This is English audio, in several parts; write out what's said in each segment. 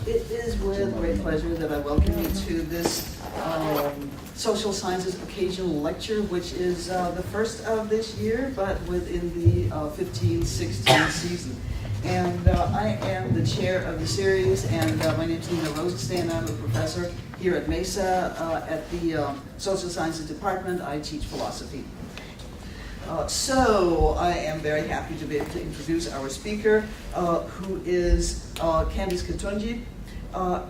It is with great pleasure that I welcome you to this Social Sciences Occasional Lecture, which is the first of this year, but within the 15-16 season. And I am the chair of the series, and my name is Nina Rosenstein. I'm a professor here at Mesa at the Social Sciences Department. I teach philosophy. So I am very happy to be able to introduce our speaker, who is Candace Katungi,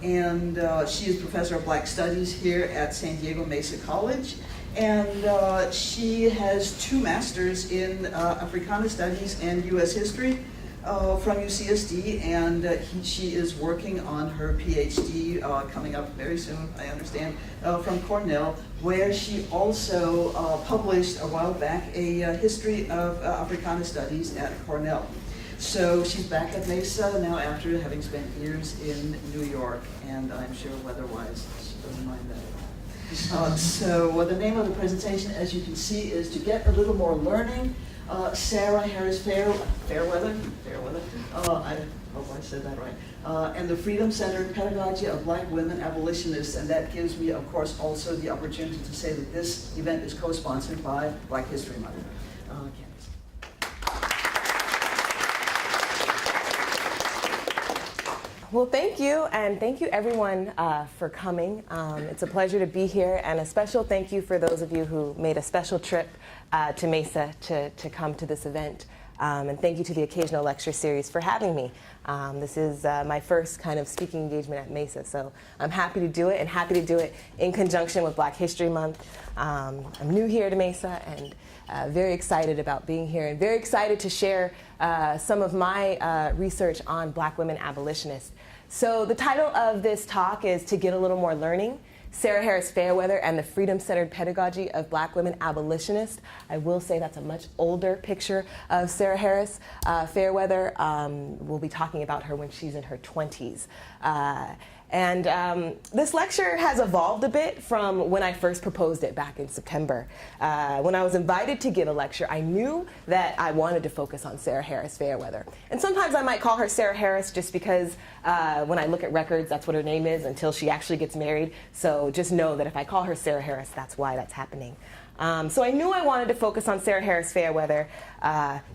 and she is professor of Black Studies here at San Diego Mesa College, and she has 2 masters in Africana Studies and U.S. History from UCSD, and she is working on her PhD coming up very soon, I understand, from Cornell, where she also published a while back a history of Africana Studies at Cornell. So she's back at Mesa now after having spent years in New York, and I'm sure weather-wise she doesn't mind that. So the name of the presentation, as you can see, is To Get a Little More Learning. Sarah Harris Fayerweather, I hope I said that right, and the Freedom-Centered Pedagogy of Black Women Abolitionists, and that gives me, of course, also the opportunity to say that this event is co-sponsored by Black History Month. Candace. Well, thank you, and thank you everyone for coming. It's a pleasure to be here, and a special thank you for those of you who made a special trip to Mesa to come to this event. And thank you to the Occasional Lecture Series for having me. This is my first kind of speaking engagement at Mesa, so I'm happy to do it, and happy to do it in conjunction with Black History Month. I'm new here to Mesa, and very excited about being here, and very excited to share some of my research on Black women abolitionists. So the title of this talk is To Get a Little More Learning, Sarah Harris Fayerweather and the Freedom-Centered Pedagogy of Black Women Abolitionists. I will say that's a much older picture of Sarah Harris Fayerweather. We'll be talking about her when she's in her 20s. This lecture has evolved a bit from when I first proposed it back in September. When I was invited to give a lecture, I knew that I wanted to focus on Sarah Harris Fayerweather. And sometimes I might call her Sarah Harris just because when I look at records, that's what her name is until she actually gets married. So just know that if I call her Sarah Harris, that's why that's happening. So I knew I wanted to focus on Sarah Harris Fayerweather.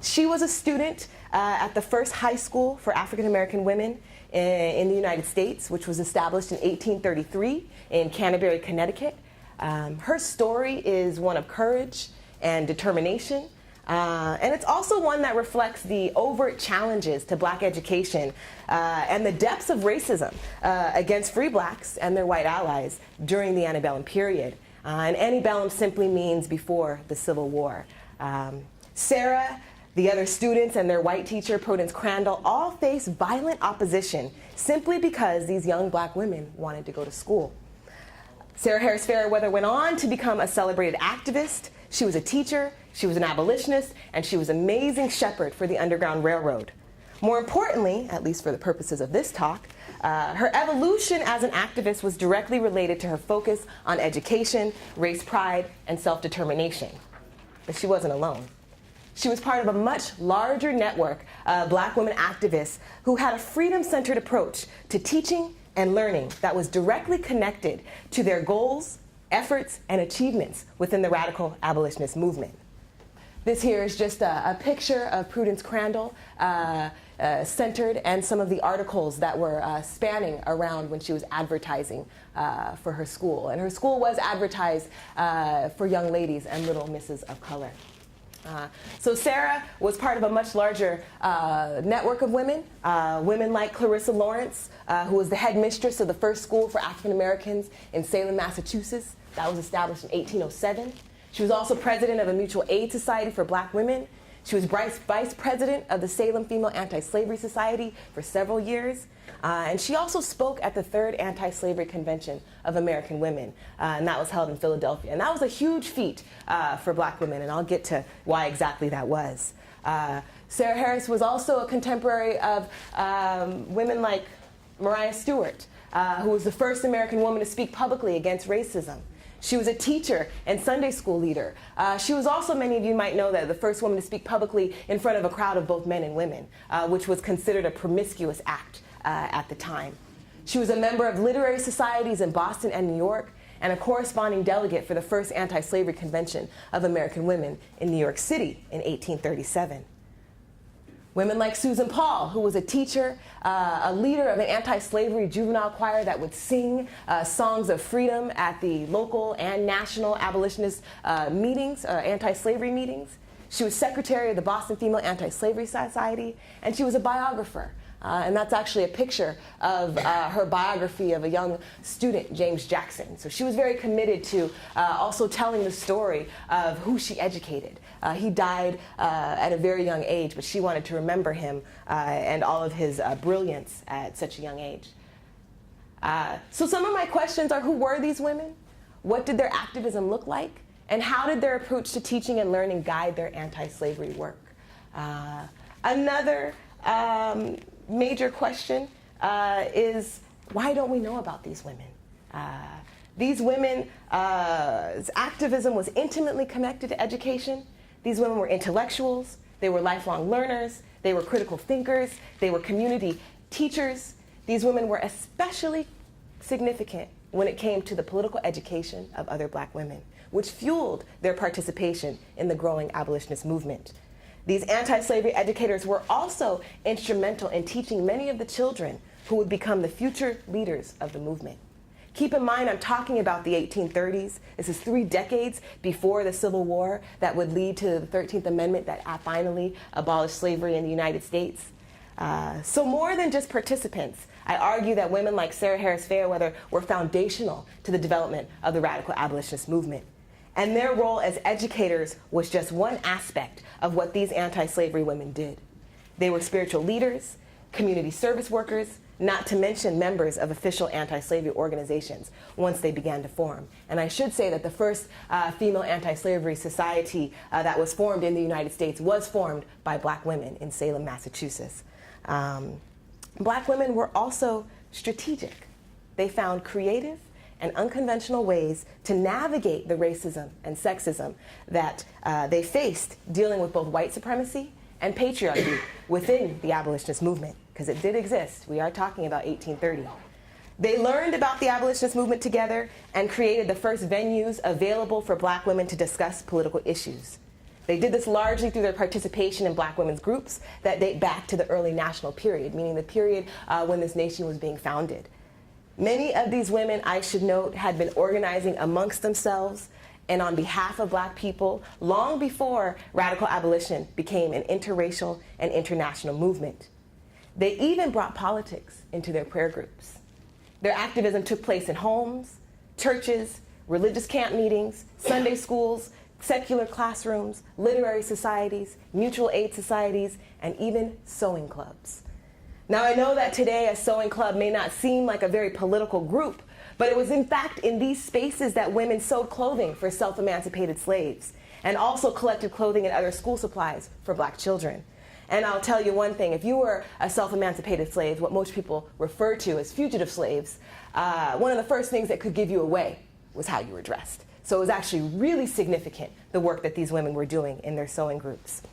She was a student at the first high school for African American women in the United States, which was established in 1833 in Canterbury, Connecticut. Her story is one of courage and determination, and it's also one that reflects the overt challenges to Black education and the depths of racism against free Blacks and their white allies during the antebellum period. And antebellum simply means before the Civil War. Sarah, the other students, and their white teacher, Prudence Crandall, all faced violent opposition simply because these young Black women wanted to go to school. Sarah Harris Fayerweather went on to become a celebrated activist. She was a teacher, she was an abolitionist, and she was an amazing shepherd for the Underground Railroad. More importantly, at least for the purposes of this talk, her evolution as an activist was directly related to her focus on education, race pride, and self-determination. But she wasn't alone. She was part of a much larger network of Black women activists who had a freedom-centered approach to teaching and learning that was directly connected to their goals, efforts, and achievements within the radical abolitionist movement. This here is just a picture of Prudence Crandall centered, and some of the articles that were spanning around when she was advertising for her school. And her school was advertised for young ladies and little misses of color. So Sarah was part of a much larger network of women, women like Clarissa Lawrence, who was the headmistress of the first school for African Americans in Salem, Massachusetts. That was established in 1807. She was also president of a mutual aid society for Black women. She was vice president of the Salem Female Anti-Slavery Society for several years. And she also spoke at the Third Anti-Slavery Convention of American Women, and that was held in Philadelphia. And that was a huge feat for Black women, and I'll get to why exactly that was. Sarah Harris was also a contemporary of women like Mariah Stewart, who was the first American woman to speak publicly against racism. She was a teacher and Sunday school leader. She was also, many of you might know that, the first woman to speak publicly in front of a crowd of both men and women, which was considered a promiscuous act at the time. She was a member of literary societies in Boston and New York, and a corresponding delegate for the first anti-slavery convention of American women in New York City in 1837. Women like Susan Paul, who was a teacher, a leader of an anti-slavery juvenile choir that would sing songs of freedom at the local and national abolitionist meetings, anti-slavery meetings. She was secretary of the Boston Female Anti-Slavery Society, and she was a biographer. And that's actually a picture of her biography of a young student, James Jackson. So she was very committed to also telling the story of who she educated. He died at a very young age, but she wanted to remember him and all of his brilliance at such a young age. So some of my questions are, who were these women? What did their activism look like? And how did their approach to teaching and learning guide their anti-slavery work? Another major question is, why don't we know about these women? These women's activism was intimately connected to education. These women were intellectuals, they were lifelong learners, they were critical thinkers, they were community teachers. These women were especially significant when it came to the political education of other black women, which fueled their participation in the growing abolitionist movement. These anti-slavery educators were also instrumental in teaching many of the children who would become the future leaders of the movement. Keep in mind, I'm talking about the 1830s. This is 3 decades before the Civil War that would lead to the 13th Amendment that finally abolished slavery in the United States. So more than just participants, I argue that women like Sarah Harris Fayerweather were foundational to the development of the radical abolitionist movement. And their role as educators was just one aspect of what these anti-slavery women did. They were spiritual leaders, community service workers, not to mention members of official anti-slavery organizations once they began to form. And I should say that the first female anti-slavery society that was formed in the United States was formed by black women in Salem, Massachusetts. Black women were also strategic. They found creative and unconventional ways to navigate the racism and sexism that they faced dealing with both white supremacy and patriarchy within the abolitionist movement, because it did exist. We are talking about 1830. They learned about the abolitionist movement together and created the first venues available for black women to discuss political issues. They did this largely through their participation in black women's groups that date back to the early national period, meaning the period when this nation was being founded. Many of these women, I should note, had been organizing amongst themselves and on behalf of black people long before radical abolition became an interracial and international movement. They even brought politics into their prayer groups. Their activism took place in homes, churches, religious camp meetings, Sunday schools, secular classrooms, literary societies, mutual aid societies, and even sewing clubs. Now, I know that today a sewing club may not seem like a very political group, but it was in fact in these spaces that women sewed clothing for self-emancipated slaves and also collected clothing and other school supplies for black children. And I'll tell you one thing, if you were a self-emancipated slave, what most people refer to as fugitive slaves, one of the first things that could give you away was how you were dressed. So it was actually really significant, the work that these women were doing in their sewing groups.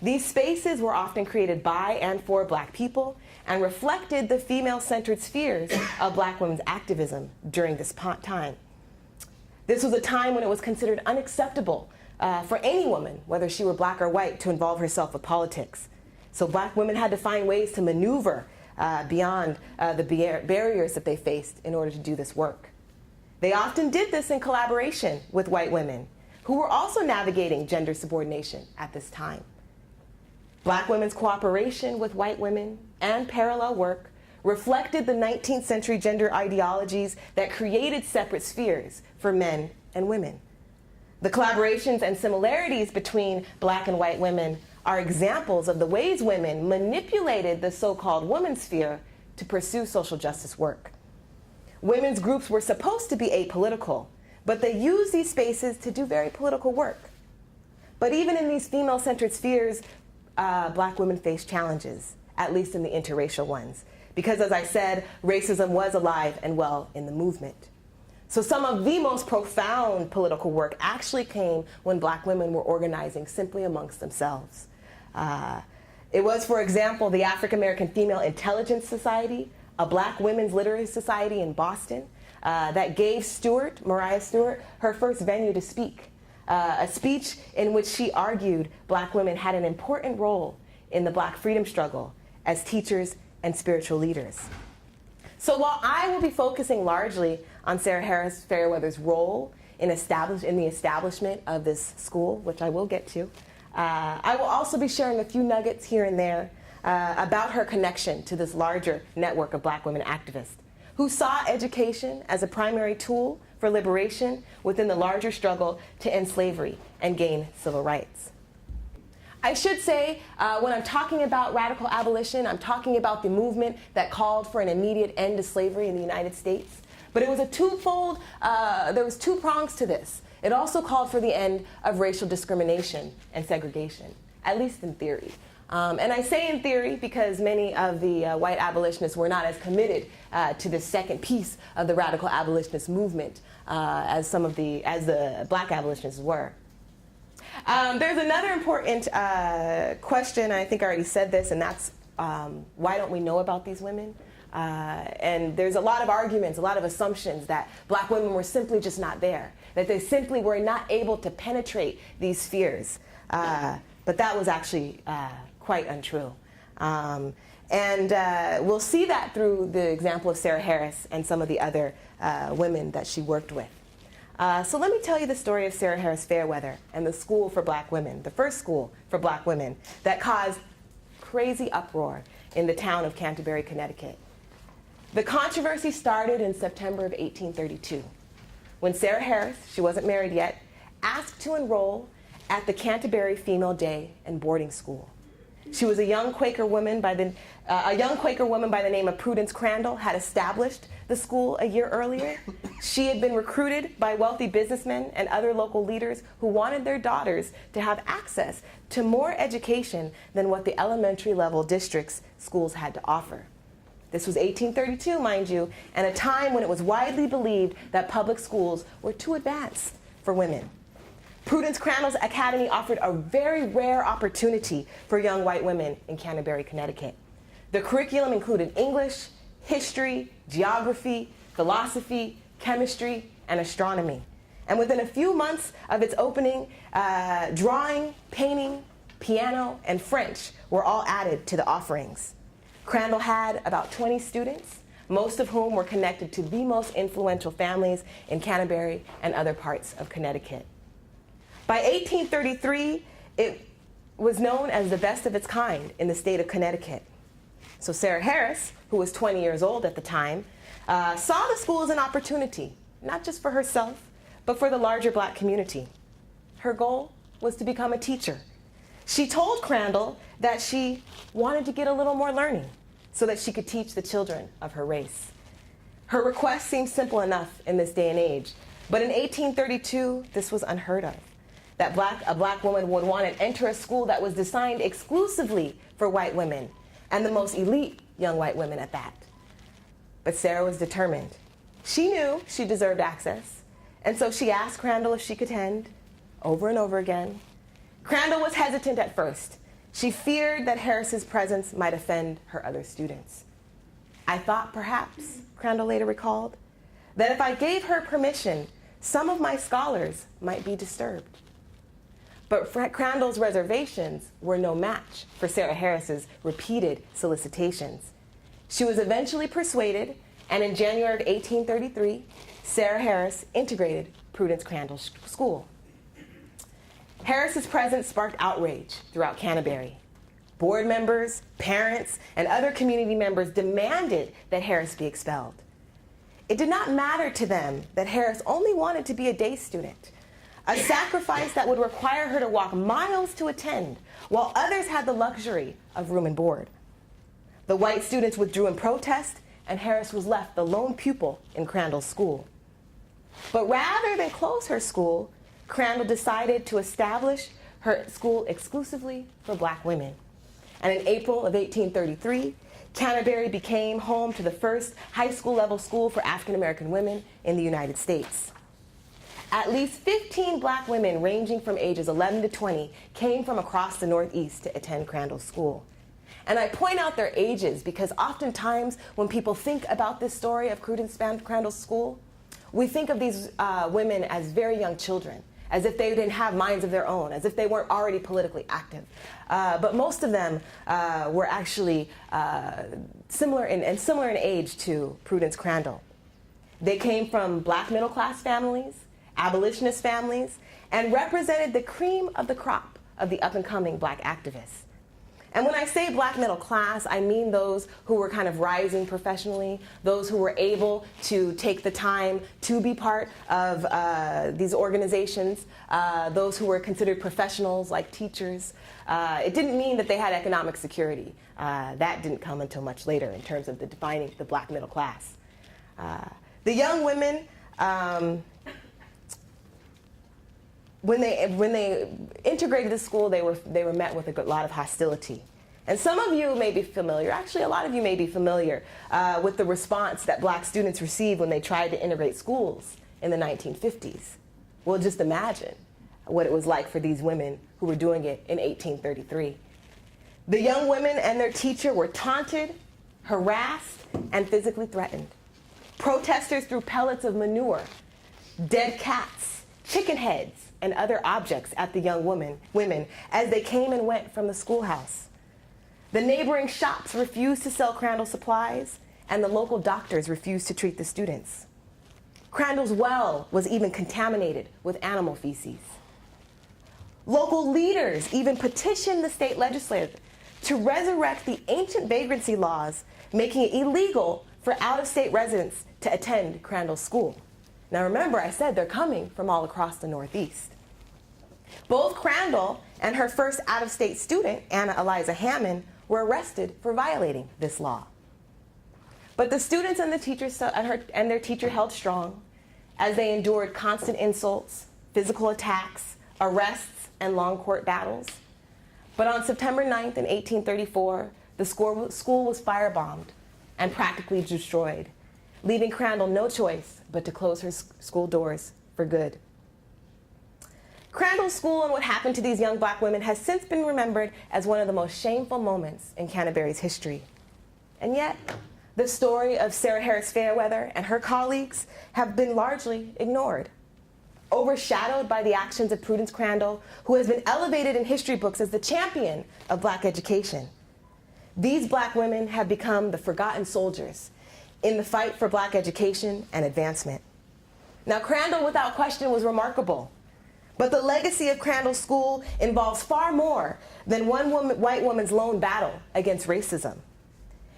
These spaces were often created by and for black people and reflected the female-centered spheres of black women's activism during this time. This was a time when it was considered unacceptable for any woman, whether she were black or white, to involve herself with politics. So black women had to find ways to maneuver beyond the barriers that they faced in order to do this work. They often did this in collaboration with white women, who were also navigating gender subordination at this time. Black women's cooperation with white women and parallel work reflected the 19th century gender ideologies that created separate spheres for men and women. The collaborations and similarities between black and white women are examples of the ways women manipulated the so-called women's sphere to pursue social justice work. Women's groups were supposed to be apolitical, but they used these spaces to do very political work. But even in these female-centered spheres, black women faced challenges, at least in the interracial ones, because, as I said, racism was alive and well in the movement. So some of the most profound political work actually came when black women were organizing simply amongst themselves. It was, for example, the African American Female Intelligence Society, a Black Women's Literary Society in Boston that gave Mariah Stewart, her first venue to speak. A speech in which she argued Black women had an important role in the Black freedom struggle as teachers and spiritual leaders. So while I will be focusing largely on Sarah Harris Fayerweather's role in the establishment of this school, which I will get to, I will also be sharing a few nuggets here and there about her connection to this larger network of Black women activists who saw education as a primary tool for liberation within the larger struggle to end slavery and gain civil rights. I should say, when I'm talking about radical abolition, I'm talking about the movement that called for an immediate end to slavery in the United States. But it was a twofold, there was two prongs to this. It also called for the end of racial discrimination and segregation, at least in theory. And I say in theory because many of the white abolitionists were not as committed to this second piece of the radical abolitionist movement as the Black abolitionists were. There's another important question, I think I already said this, and that's why don't we know about these women? And there's a lot of arguments, a lot of assumptions that Black women were simply just not there, that they simply were not able to penetrate these spheres. But that was actually quite untrue. And we'll see that through the example of Sarah Harris and some of the other women that she worked with. So let me tell you the story of Sarah Harris Fayerweather and the school for Black women, the first school for Black women that caused crazy uproar in the town of Canterbury, Connecticut. The controversy started in September of 1832, when Sarah Harris, she wasn't married yet, asked to enroll at the Canterbury Female Day and Boarding School. She was a young Quaker woman by the name of Prudence Crandall had established the school a year earlier. She had been recruited by wealthy businessmen and other local leaders who wanted their daughters to have access to more education than what the elementary level district's schools had to offer. This was 1832, mind you, and a time when it was widely believed that public schools were too advanced for women. Prudence Crandall's Academy offered a very rare opportunity for young white women in Canterbury, Connecticut. The curriculum included English, history, geography, philosophy, chemistry, and astronomy. And within a few months of its opening, drawing, painting, piano, and French were all added to the offerings. Crandall had about 20 students, most of whom were connected to the most influential families in Canterbury and other parts of Connecticut. By 1833, it was known as the best of its kind in the state of Connecticut. So Sarah Harris, who was 20 years old at the time, saw the school as an opportunity, not just for herself, but for the larger Black community. Her goal was to become a teacher. She told Crandall that she wanted to get a little more learning so that she could teach the children of her race. Her request seemed simple enough in this day and age, but in 1832, this was unheard of. That a Black woman would want to enter a school that was designed exclusively for white women, and the most elite young white women at that. But Sarah was determined. She knew she deserved access, and so she asked Crandall if she could attend over and over again. Crandall was hesitant at first. She feared that Harris's presence might offend her other students. I thought perhaps, Crandall later recalled, that if I gave her permission, some of my scholars might be disturbed. But Crandall's reservations were no match for Sarah Harris's repeated solicitations. She was eventually persuaded, and in January of 1833, Sarah Harris integrated Prudence Crandall's school. Harris's presence sparked outrage throughout Canterbury. Board members, parents, and other community members demanded that Harris be expelled. It did not matter to them that Harris only wanted to be a day student, a sacrifice that would require her to walk miles to attend, while others had the luxury of room and board. The white students withdrew in protest, and Harris was left the lone pupil in Crandall's school. But rather than close her school, Crandall decided to establish her school exclusively for Black women. And in April of 1833, Canterbury became home to the first high school level school for African American women in the United States. At least 15 Black women ranging from ages 11 to 20 came from across the Northeast to attend Crandall's school. And I point out their ages because oftentimes when people think about this story of Prudence Crandall's school, we think of these women as very young children, as if they didn't have minds of their own, as if they weren't already politically active. But most of them were actually similar in age to Prudence Crandall. They came from black middle-class families, abolitionist families, and represented the cream of the crop of the up-and-coming black activists. And when I say black middle class, I mean those who were kind of rising professionally, those who were able to take the time to be part of these organizations, those who were considered professionals like teachers. It didn't mean that they had economic security. That didn't come until much later in terms of defining the black middle class. The young women, when they integrated the school, they were met with a lot of hostility. And some of you may be familiar, actually a lot of you may be familiar with the response that black students received when they tried to integrate schools in the 1950s. Well, just imagine what it was like for these women who were doing it in 1833. The young women and their teacher were taunted, harassed, and physically threatened. Protesters threw pellets of manure, dead cats, chicken heads, and other objects at the young women as they came and went from the schoolhouse. The neighboring shops refused to sell Crandall supplies, and the local doctors refused to treat the students. Crandall's well was even contaminated with animal feces. Local leaders even petitioned the state legislature to resurrect the ancient vagrancy laws, making it illegal for out-of-state residents to attend Crandall's school. Now remember, I said they're coming from all across the Northeast. Both Crandall and her first out-of-state student, Anna Eliza Hammond, were arrested for violating this law. But the students and their teacher held strong as they endured constant insults, physical attacks, arrests, and long court battles. But on September 9th in 1834, the school was firebombed and practically destroyed, leaving Crandall no choice but to close her school doors for good. Crandall's school and what happened to these young black women has since been remembered as one of the most shameful moments in Canterbury's history. And yet, the story of Sarah Harris Fayerweather and her colleagues have been largely ignored, overshadowed by the actions of Prudence Crandall, who has been elevated in history books as the champion of black education. These black women have become the forgotten soldiers in the fight for black education and advancement. Now, Crandall, without question, was remarkable. But the legacy of Crandall School involves far more than one white woman's lone battle against racism.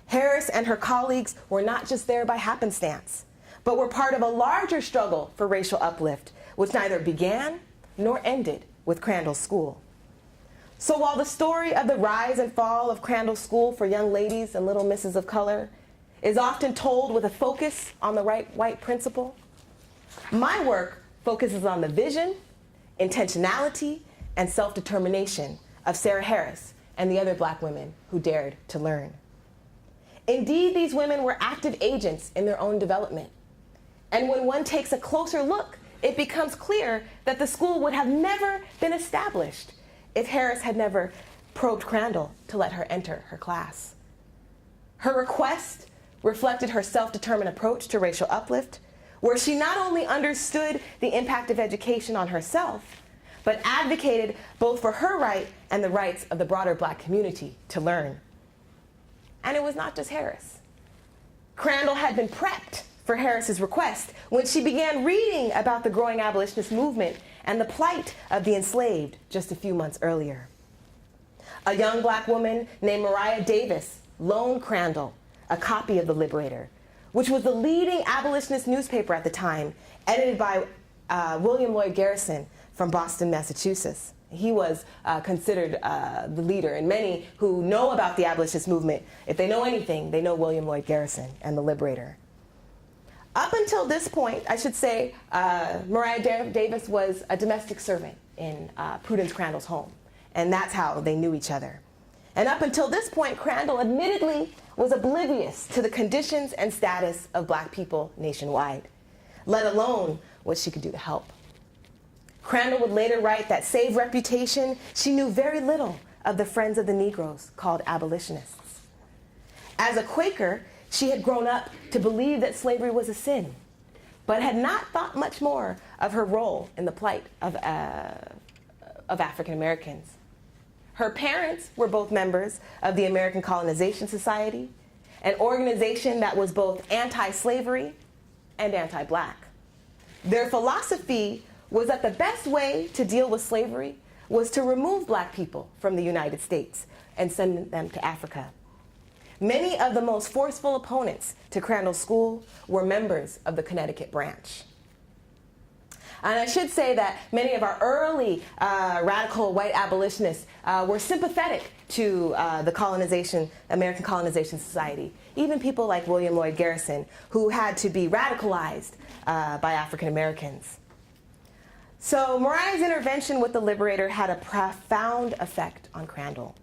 Harris and her colleagues were not just there by happenstance, but were part of a larger struggle for racial uplift, which neither began nor ended with Crandall School. So while the story of the rise and fall of Crandall School for young ladies and little misses of color is often told with a focus on the white principle, my work focuses on the vision, intentionality, and self-determination of Sarah Harris and the other black women who dared to learn. Indeed, these women were active agents in their own development. And when one takes a closer look, it becomes clear that the school would have never been established if Harris had never probed Crandall to let her enter her class. Her request reflected her self-determined approach to racial uplift, where she not only understood the impact of education on herself, but advocated both for her right and the rights of the broader black community to learn. And it was not just Harris. Crandall had been prepped for Harris's request when she began reading about the growing abolitionist movement and the plight of the enslaved just a few months earlier. A young black woman named Mariah Davis loaned Crandall a copy of The Liberator, which was the leading abolitionist newspaper at the time, edited by William Lloyd Garrison from Boston, Massachusetts. He was considered the leader, and many who know about the abolitionist movement, if they know anything, they know William Lloyd Garrison and The Liberator. Up until this point, I should say, Mariah Davis was a domestic servant in Prudence Crandall's home, and that's how they knew each other. And up until this point, Crandall admittedly was oblivious to the conditions and status of black people nationwide, let alone what she could do to help. Crandall would later write that save reputation, she knew very little of the Friends of the Negroes called Abolitionists. As a Quaker, she had grown up to believe that slavery was a sin, but had not thought much more of her role in the plight of African Americans. Her parents were both members of the American Colonization Society, an organization that was both anti-slavery and anti-black. Their philosophy was that the best way to deal with slavery was to remove black people from the United States and send them to Africa. Many of the most forceful opponents to Crandall's school were members of the Connecticut branch. And I should say that many of our early radical white abolitionists were sympathetic to the American Colonization Society, even people like William Lloyd Garrison, who had to be radicalized by African Americans. So Mariah's intervention with the Liberator had a profound effect on Crandall,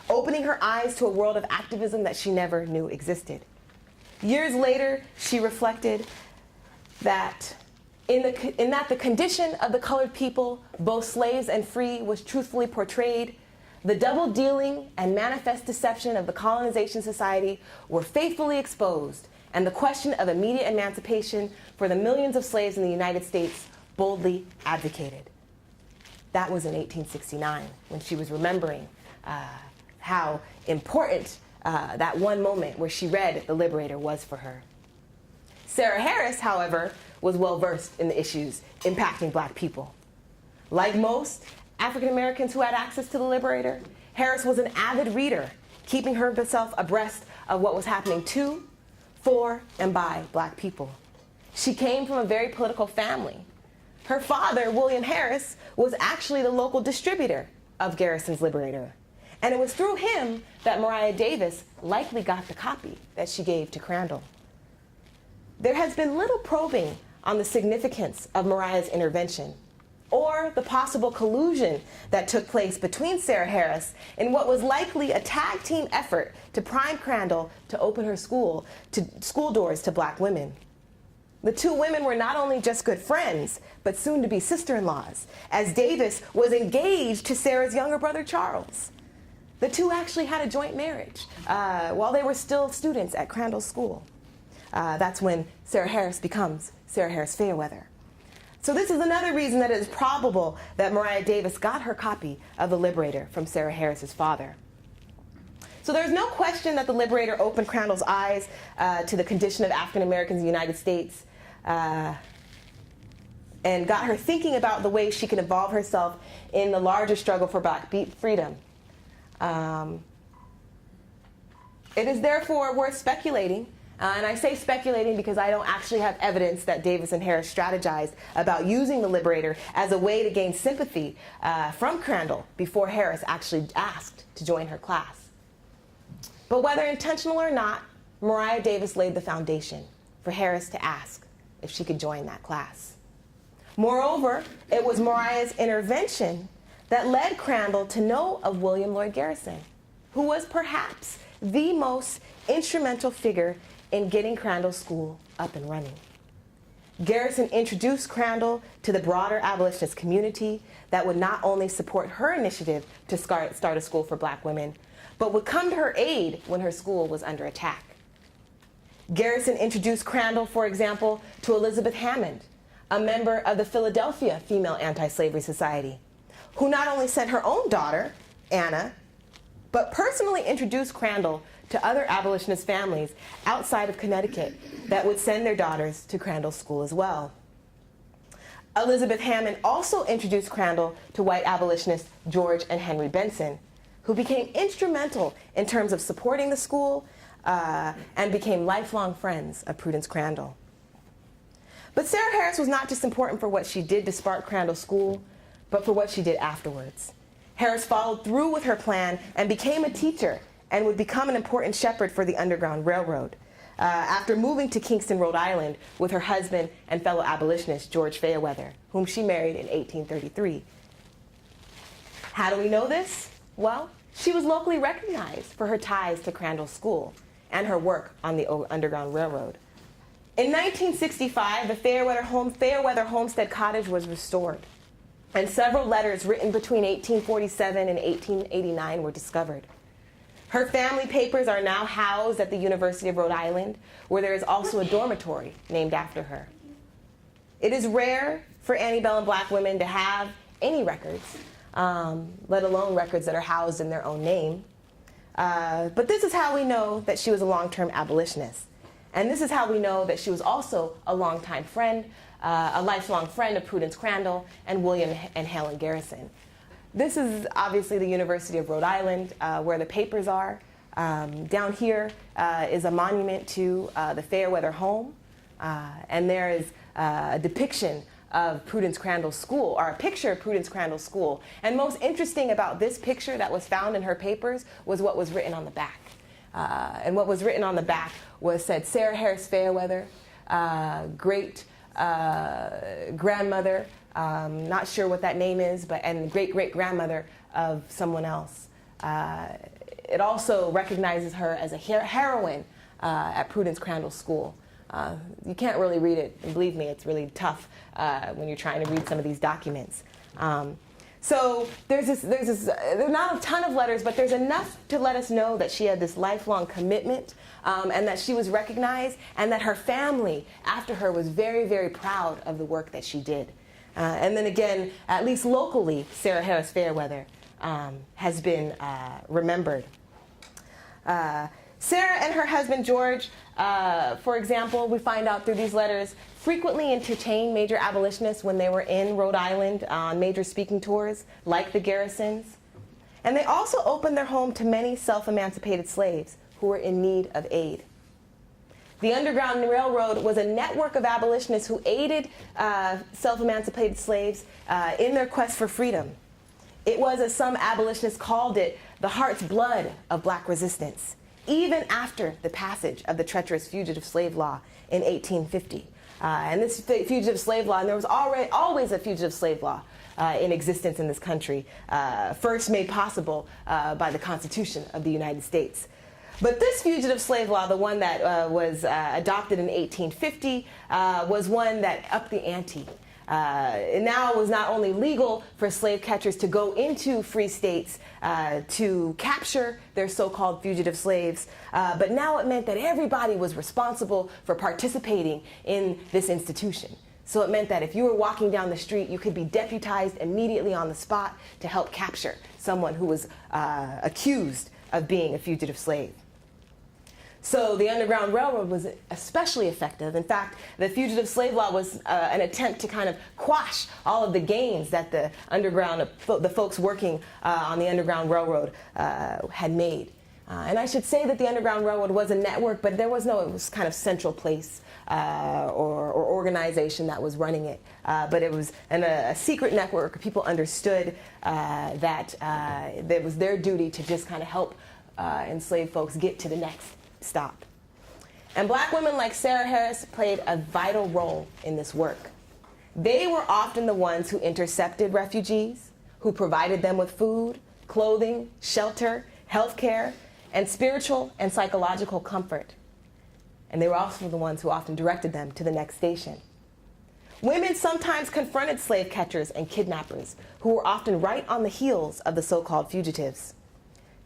opening her eyes to a world of activism that she never knew existed. Years later, she reflected that in that the condition of the colored people, both slaves and free, was truthfully portrayed, the double dealing and manifest deception of the Colonization Society were faithfully exposed, and the question of immediate emancipation for the millions of slaves in the United States boldly advocated. That was in 1869, when she was remembering how important that one moment where she read The Liberator was for her. Sarah Harris, however, was well-versed in the issues impacting black people. Like most African Americans who had access to The Liberator, Harris was an avid reader, keeping herself abreast of what was happening to, for, and by black people. She came from a very political family. Her father, William Harris, was actually the local distributor of Garrison's Liberator. And it was through him that Mariah Davis likely got the copy that she gave to Crandall. There has been little probing on the significance of Mariah's intervention or the possible collusion that took place between Sarah Harris in what was likely a tag team effort to prime Crandall to open her school doors to black women. The two women were not only just good friends, but soon to be sister-in-laws, as Davis was engaged to Sarah's younger brother, Charles. The two actually had a joint marriage while they were still students at Crandall's school. That's when Sarah Harris becomes Sarah Harris Fayerweather. So this is another reason that it is probable that Mariah Davis got her copy of The Liberator from Sarah Harris's father. So there's no question that The Liberator opened Crandall's eyes to the condition of African Americans in the United States and got her thinking about the ways she can involve herself in the larger struggle for black freedom. It is therefore worth speculating, and I say speculating because I don't actually have evidence that Davis and Harris strategized about using The Liberator as a way to gain sympathy from Crandall before Harris actually asked to join her class. But whether intentional or not, Mariah Davis laid the foundation for Harris to ask if she could join that class. Moreover, it was Mariah's intervention that led Crandall to know of William Lloyd Garrison, who was perhaps the most instrumental figure in getting Crandall's school up and running. Garrison introduced Crandall to the broader abolitionist community that would not only support her initiative to start a school for black women, but would come to her aid when her school was under attack. Garrison introduced Crandall, for example, to Elizabeth Hammond, a member of the Philadelphia Female Anti-Slavery Society, who not only sent her own daughter, Anna, but personally introduced Crandall to other abolitionist families outside of Connecticut that would send their daughters to Crandall's school as well. Elizabeth Hammond also introduced Crandall to white abolitionists George and Henry Benson, who became instrumental in terms of supporting the school and became lifelong friends of Prudence Crandall. But Sarah Harris was not just important for what she did to spark Crandall's school, but for what she did afterwards. Harris followed through with her plan and became a teacher and would become an important shepherd for the Underground Railroad after moving to Kingston, Rhode Island with her husband and fellow abolitionist George Fayerweather, whom she married in 1833. How do we know this? Well, she was locally recognized for her ties to Crandall's school and her work on the Underground Railroad. In 1965, the Fayerweather Homestead Cottage was restored. and several letters written between 1847 and 1889 were discovered. Her family papers are now housed at the University of Rhode Island, where there is also a dormitory named after her. It is rare for antebellum black women to have any records, let alone records that are housed in their own name. But this is how we know that she was a long-term abolitionist. And this is how we know that she was also a longtime friend, a lifelong friend of Prudence Crandall and William and Helen Garrison. This is obviously the University of Rhode Island, where the papers are. Down here is a monument to the Fayerweather home, and there is a depiction of Prudence Crandall's school, or a picture of Prudence Crandall's school. And most interesting about this picture that was found in her papers was what was written on the back. And what was written on the back said Sarah Harris Fayerweather, great grandmother, not sure what that name is, and great-great-grandmother of someone else. It also recognizes her as a heroine at Prudence Crandall's school. You can't really read it, and believe me, it's really tough when you're trying to read some of these documents. So there's not a ton of letters, but there's enough to let us know that she had this lifelong commitment, and that she was recognized, and that her family after her was very, very proud of the work that she did. And then again, at least locally, Sarah Harris Fayerweather has been remembered. Sarah and her husband George, for example, we find out through these letters, frequently entertained major abolitionists when they were in Rhode Island on major speaking tours, like the Garrisons. And they also opened their home to many self-emancipated slaves who were in need of aid. The Underground Railroad was a network of abolitionists who aided self-emancipated slaves in their quest for freedom. It was, as some abolitionists called it, the heart's blood of black resistance, even after the passage of the treacherous Fugitive Slave Law in 1850. And this Fugitive Slave Law, and there was always a Fugitive Slave Law in existence in this country, first made possible by the Constitution of the United States. But this Fugitive Slave Law, the one that was adopted in 1850, was one that upped the ante. Now it was not only legal for slave catchers to go into free states to capture their so-called fugitive slaves, but now it meant that everybody was responsible for participating in this institution. So it meant that if you were walking down the street, you could be deputized immediately on the spot to help capture someone who was accused of being a fugitive slave. So the Underground Railroad was especially effective. In fact, the Fugitive Slave Law was an attempt to kind of quash all of the gains that the folks working on the Underground Railroad had made. And I should say that the Underground Railroad was a network, but it was kind of central place or organization that was running it. But it was a secret network. People understood that it was their duty to just kind of help enslaved folks get to the next stop. And black women like Sarah Harris played a vital role in this work. They were often the ones who intercepted refugees, who provided them with food, clothing, shelter, health care, and spiritual and psychological comfort. And they were also the ones who often directed them to the next station. Women sometimes confronted slave catchers and kidnappers, who were often right on the heels of the so-called fugitives.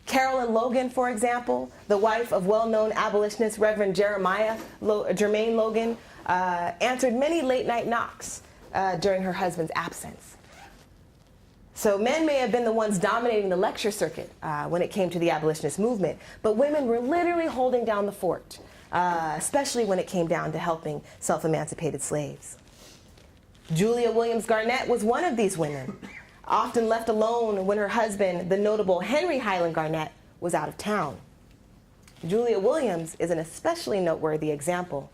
Carolyn Logan, for example, the wife of well-known abolitionist Reverend Jermaine Logan, answered many late-night knocks during her husband's absence. So men may have been the ones dominating the lecture circuit when it came to the abolitionist movement, but women were literally holding down the fort, especially when it came down to helping self-emancipated slaves. Julia Williams Garnett was one of these women, often left alone when her husband, the notable Henry Highland Garnett, was out of town. Julia Williams is an especially noteworthy example.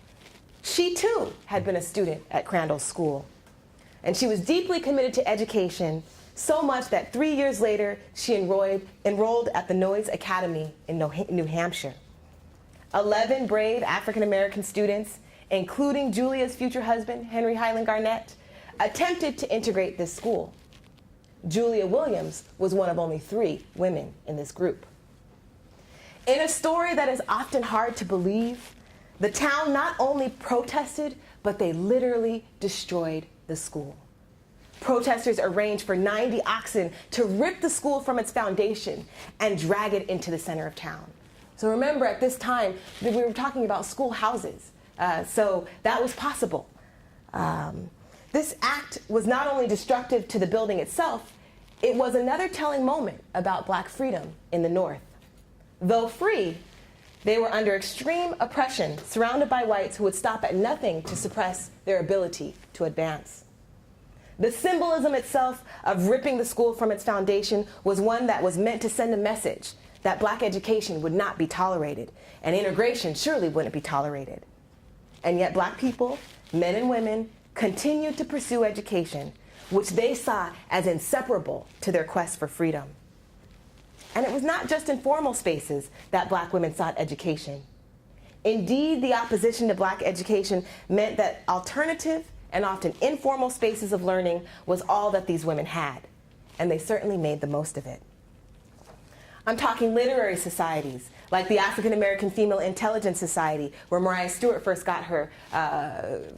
She too had been a student at Crandall's school, and she was deeply committed to education, so much that 3 years later she enrolled at the Noyes Academy in New Hampshire. 11 brave African-American students, including Julia's future husband, Henry Highland Garnett, attempted to integrate this school. Julia Williams was one of only 3 women in this group. In a story that is often hard to believe, the town not only protested, but they literally destroyed the school. Protesters arranged for 90 oxen to rip the school from its foundation and drag it into the center of town. So remember, at this time, we were talking about schoolhouses. So that was possible. This act was not only destructive to the building itself, it was another telling moment about black freedom in the North. Though free, they were under extreme oppression, surrounded by whites who would stop at nothing to suppress their ability to advance. The symbolism itself of ripping the school from its foundation was one that was meant to send a message that black education would not be tolerated, and integration surely wouldn't be tolerated. And yet black people, men and women, continued to pursue education, which they saw as inseparable to their quest for freedom. And it was not just in formal spaces that black women sought education. Indeed, the opposition to black education meant that alternative and often informal spaces of learning was all that these women had, and they certainly made the most of it. I'm talking literary societies, like the African American Female Intelligence Society, where Mariah Stewart first got her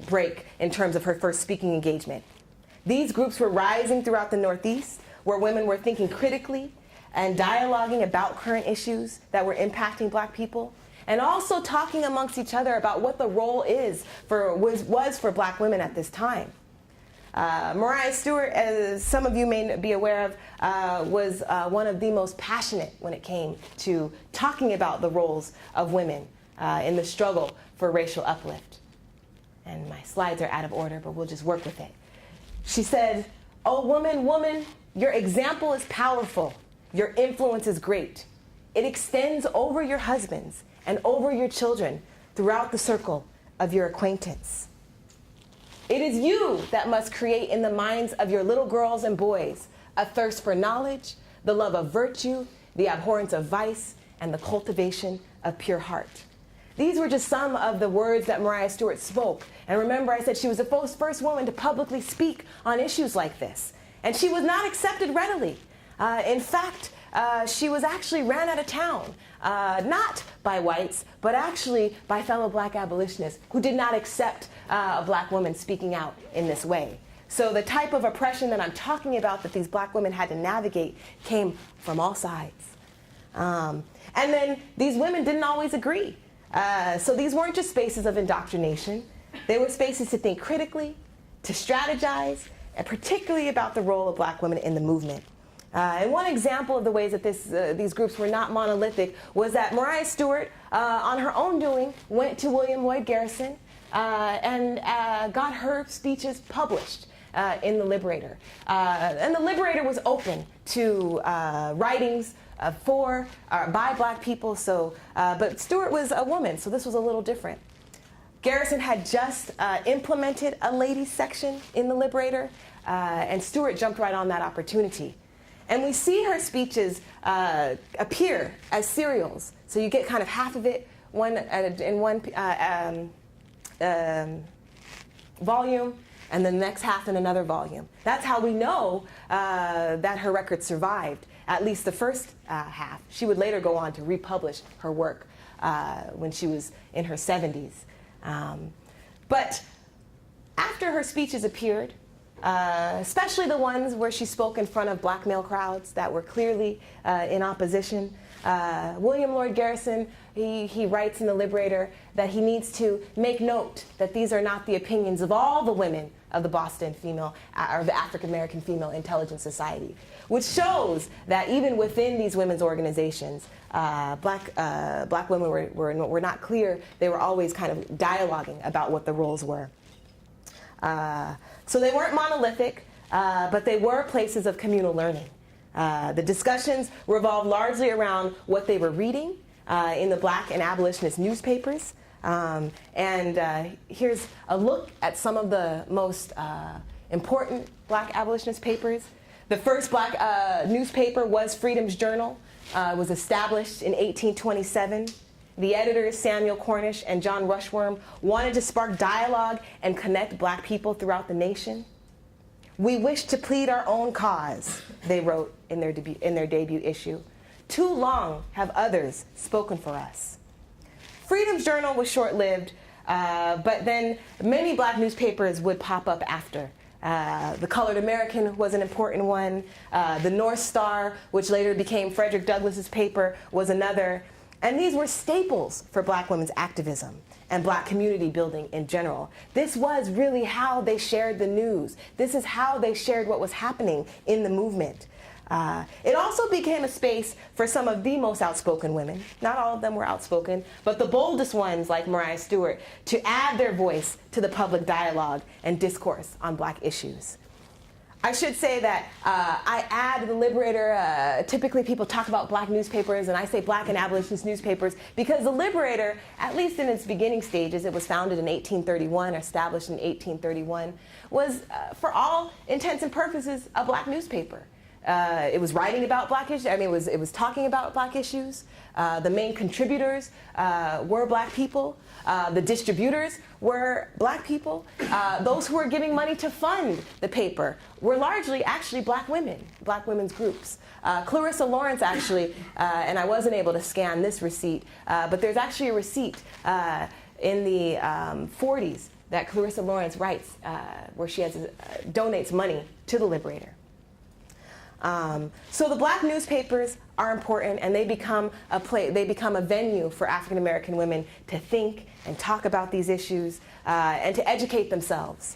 break in terms of her first speaking engagement. These groups were rising throughout the Northeast, where women were thinking critically and dialoguing about current issues that were impacting black people, and also talking amongst each other about what the role was for black women at this time. Mariah Stewart, as some of you may be aware of, was one of the most passionate when it came to talking about the roles of women in the struggle for racial uplift. And my slides are out of order, but we'll just work with it. She said, "Oh, woman, your example is powerful. Your influence is great. It extends over your husbands and over your children throughout the circle of your acquaintance. It is you that must create in the minds of your little girls and boys a thirst for knowledge, the love of virtue, the abhorrence of vice, and the cultivation of pure heart." These were just some of the words that Mariah Stewart spoke. And remember, I said she was the first woman to publicly speak on issues like this. And she was not accepted readily. In fact, she was actually ran out of town, not by whites, but actually by fellow black abolitionists who did not accept a black woman speaking out in this way. So the type of oppression that I'm talking about that these black women had to navigate came from all sides. And then these women didn't always agree. So these weren't just spaces of indoctrination. They were spaces to think critically, to strategize, and particularly about the role of black women in the movement. And one example of the ways that these groups were not monolithic was that Mariah Stewart, on her own doing, went to William Lloyd Garrison and got her speeches published in The Liberator. And The Liberator was open to writings by black people, but Stewart was a woman, so this was a little different. Garrison had just implemented a ladies section in The Liberator, and Stewart jumped right on that opportunity. And we see her speeches appear as serials. So you get kind of half of it in one volume, and the next half in another volume. That's how we know that her record survived, at least the first half. She would later go on to republish her work when she was in her 70s. But after her speeches appeared, especially the ones where she spoke in front of black male crowds that were clearly in opposition. William Lloyd Garrison, he writes in The Liberator that he needs to make note that these are not the opinions of all the women of the Boston female, or the African American Female Intelligence Society, which shows that even within these women's organizations, black women were not clear. They were always kind of dialoguing about what the roles were. So they weren't monolithic, but they were places of communal learning. The discussions revolved largely around what they were reading in the black and abolitionist newspapers. Here's a look at some of the most important black abolitionist papers. The first black newspaper was Freedom's Journal. It was established in 1827. The editors, Samuel Cornish and John Rushworm, wanted to spark dialogue and connect black people throughout the nation. "We wish to plead our own cause," they wrote in their debut issue. "Too long have others spoken for us." Freedom's Journal was short-lived, but then many black newspapers would pop up after. The Colored American was an important one. The North Star, which later became Frederick Douglass's paper, was another. And these were staples for black women's activism and black community building in general. This was really how they shared the news. This is how they shared what was happening in the movement. It also became a space for some of the most outspoken women. Not all of them were outspoken, but the boldest ones, like Mariah Stewart, to add their voice to the public dialogue and discourse on black issues. I should say that I add the Liberator. Typically people talk about black newspapers, and I say black and abolitionist newspapers because the Liberator, at least in its beginning stages, it was founded in 1831, established in 1831, was, for all intents and purposes, a black newspaper. It was writing about black issues. I mean, it was talking about black issues. The main contributors were black people. The distributors were black people. Those who were giving money to fund the paper were largely actually black women, black women's groups. Clarissa Lawrence actually, and I wasn't able to scan this receipt, but there's actually a receipt in the 40s that Clarissa Lawrence writes where she donates money to the Liberator. So the black newspapers are important, and they become a venue for African American women to think and talk about these issues and to educate themselves.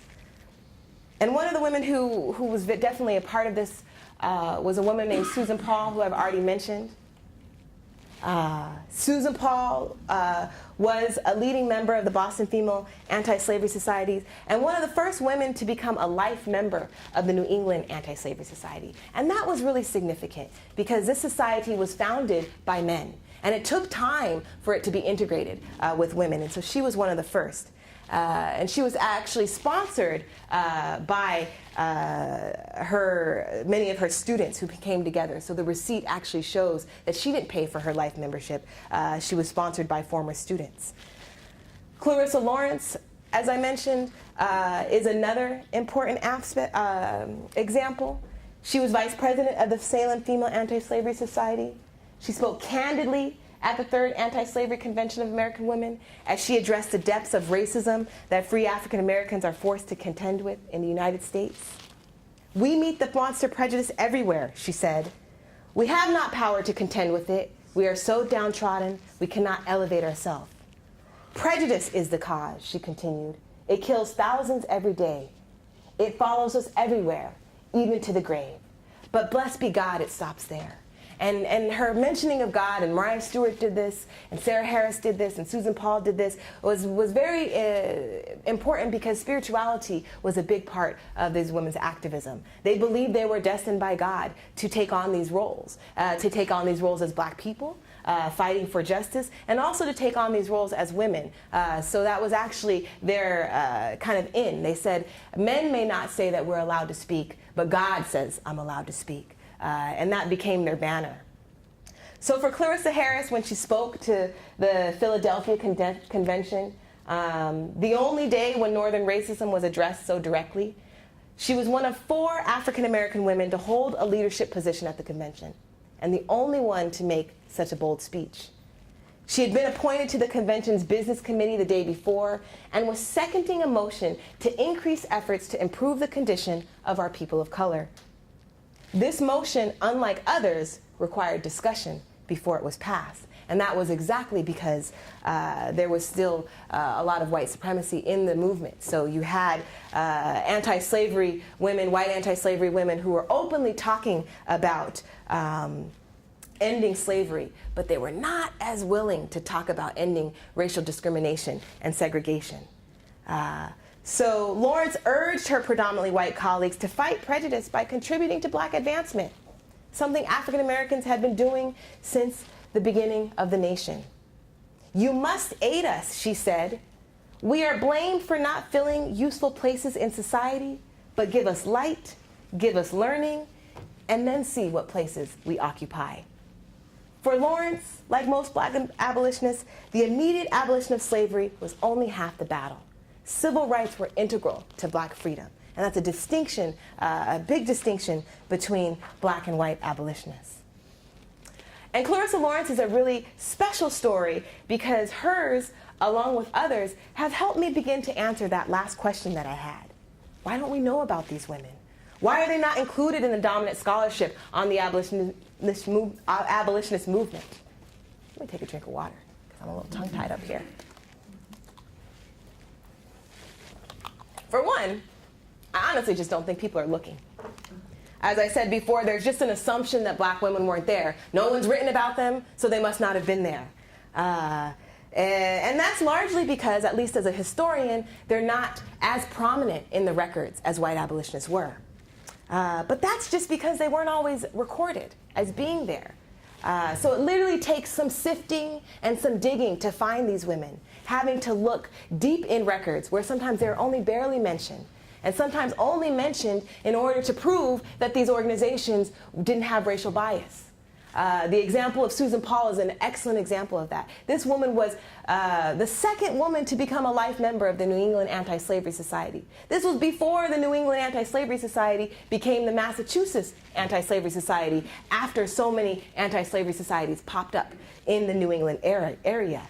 And one of the women who was definitely a part of this was a woman named Susan Paul, who I've already mentioned. Susan Paul was a leading member of the Boston Female Anti-Slavery Societies and one of the first women to become a life member of the New England Anti-Slavery Society. And that was really significant because this society was founded by men. And it took time for it to be integrated with women. And so she was one of the first. And she was actually sponsored by many of her students who came together. So the receipt actually shows that she didn't pay for her life membership. She was sponsored by former students. Clarissa Lawrence, as I mentioned, is another important example. She was vice president of the Salem Female Anti-Slavery Society. She spoke candidly at the Third Anti-Slavery Convention of American Women as she addressed the depths of racism that free African Americans are forced to contend with in the United States. "We meet the monster prejudice everywhere," she said. "We have not power to contend with it. We are so downtrodden, we cannot elevate ourselves. Prejudice is the cause," she continued. "It kills thousands every day. It follows us everywhere, even to the grave. But blessed be God, it stops there." And her mentioning of God, and Mariah Stewart did this, and Sarah Harris did this, and Susan Paul did this, was very important because spirituality was a big part of these women's activism. They believed they were destined by God to take on these roles as black people, fighting for justice, and also to take on these roles as women. So that was actually their kind of in. They said, men may not say that we're allowed to speak, but God says I'm allowed to speak. And that became their banner. So for Clarissa Harris, when she spoke to the Philadelphia Convention, the only day when Northern racism was addressed so directly, she was one of 4 African American women to hold a leadership position at the convention, and the only one to make such a bold speech. She had been appointed to the convention's business committee the day before and was seconding a motion to increase efforts to improve the condition of our people of color. This motion, unlike others, required discussion before it was passed. And that was exactly because there was still a lot of white supremacy in the movement. So you had anti-slavery women, white anti-slavery women, who were openly talking about ending slavery, but they were not as willing to talk about ending racial discrimination and segregation. So Lawrence urged her predominantly white colleagues to fight prejudice by contributing to black advancement, something African Americans had been doing since the beginning of the nation. "You must aid us," she said. "We are blamed for not filling useful places in society, but give us light, give us learning, and then see what places we occupy." For Lawrence, like most black abolitionists, the immediate abolition of slavery was only half the battle. Civil rights were integral to black freedom. And that's a distinction, a big distinction between black and white abolitionists. And Clarissa Lawrence is a really special story because hers, along with others, have helped me begin to answer that last question that I had. Why don't we know about these women? Why are they not included in the dominant scholarship on the abolitionist movement? Let me take a drink of water, because I'm a little tongue-tied up here. For one, I honestly just don't think people are looking. As I said before, there's just an assumption that black women weren't there. No one's written about them, so they must not have been there. And that's largely because, at least as a historian, they're not as prominent in the records as white abolitionists were. But that's just because they weren't always recorded as being there. So it literally takes some sifting and some digging to find these women, having to look deep in records where sometimes they're only barely mentioned, and sometimes only mentioned in order to prove that these organizations didn't have racial bias. The example of Susan Paul is an excellent example of that. This woman was the second woman to become a life member of the New England Anti-Slavery Society. This was before the New England Anti-Slavery Society became the Massachusetts Anti-Slavery Society, after so many anti-slavery societies popped up in the New England area.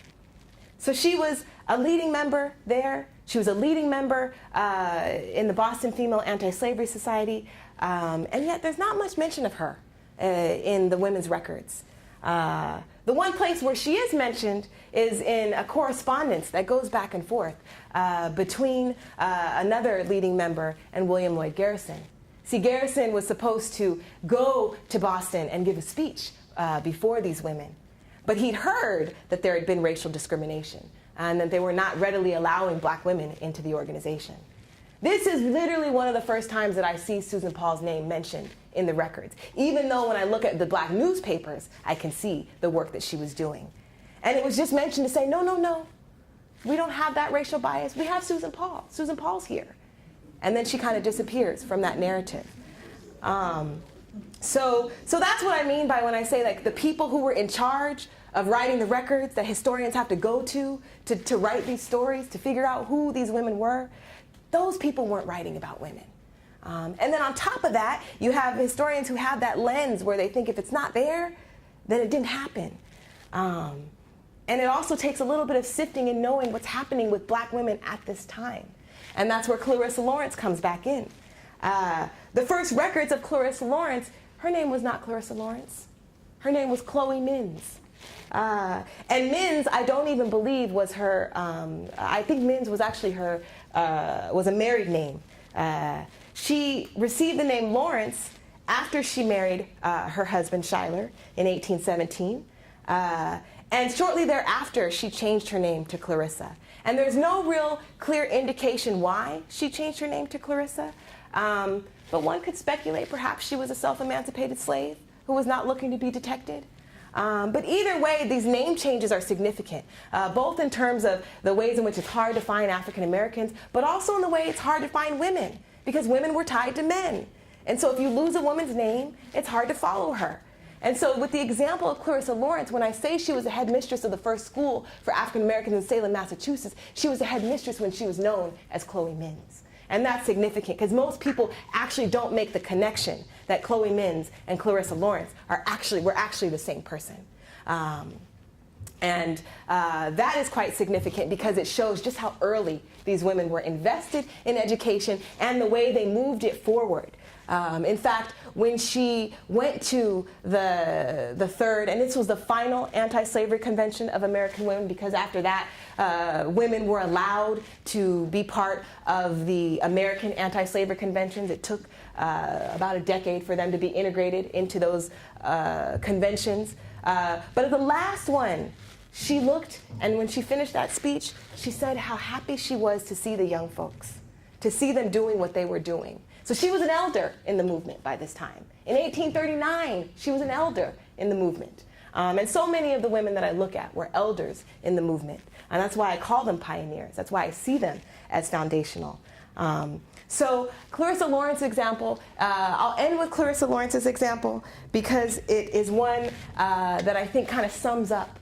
So she was a leading member there. She was a leading member in the Boston Female Anti-Slavery Society, and yet there's not much mention of her in the women's records. The one place where she is mentioned is in a correspondence that goes back and forth between another leading member and William Lloyd Garrison. See, Garrison was supposed to go to Boston and give a speech before these women, but he'd heard that there had been racial discrimination and that they were not readily allowing black women into the organization. This is literally one of the first times that I see Susan Paul's name mentioned in the records, even though when I look at the black newspapers, I can see the work that she was doing. And it was just mentioned to say, no, no, no, we don't have that racial bias. We have Susan Paul. Susan Paul's here. And then she kind of disappears from that narrative. So that's what I mean by when I say, like, the people who were in charge of writing the records that historians have to go to write these stories, to figure out who these women were, those people weren't writing about women. And then on top of that, you have historians who have that lens where they think if it's not there, then it didn't happen. And it also takes a little bit of sifting and knowing what's happening with black women at this time. And that's where Clarissa Lawrence comes back in. The first records of Clarissa Lawrence, her name was not Clarissa Lawrence. Her name was Chloe Minns. And Minns, I don't even believe was her, I think Minns was actually her, was a married name. She received the name Lawrence after she married her husband Schuyler in 1817. And shortly thereafter, she changed her name to Clarissa. And there's no real clear indication why she changed her name to Clarissa. But one could speculate perhaps she was a self-emancipated slave who was not looking to be detected. But either way, these name changes are significant, both in terms of the ways in which it's hard to find African Americans, but also in the way it's hard to find women, because women were tied to men. And so if you lose a woman's name, it's hard to follow her. And so with the example of Clarissa Lawrence, when I say she was the headmistress of the first school for African Americans in Salem, Massachusetts, she was the headmistress when she was known as Chloe Minns. And that's significant because most people actually don't make the connection that Chloe Minns and Clarissa Lawrence were actually the same person. And that is quite significant because it shows just how early these women were invested in education and the way they moved it forward. In fact, when she went to the third, and this was the final anti-slavery convention of American women, because after that, women were allowed to be part of the American anti-slavery conventions. It took about a decade for them to be integrated into those conventions. But at the last one, she looked, and when she finished that speech, she said how happy she was to see the young folks, to see them doing what they were doing. So she was an elder in the movement by this time. In 1839, she was an elder in the movement. And so many of the women that I look at were elders in the movement. And that's why I call them pioneers. That's why I see them as foundational. So Clarissa Lawrence's example, I'll end with Clarissa Lawrence's example because it is one that I think kind of sums up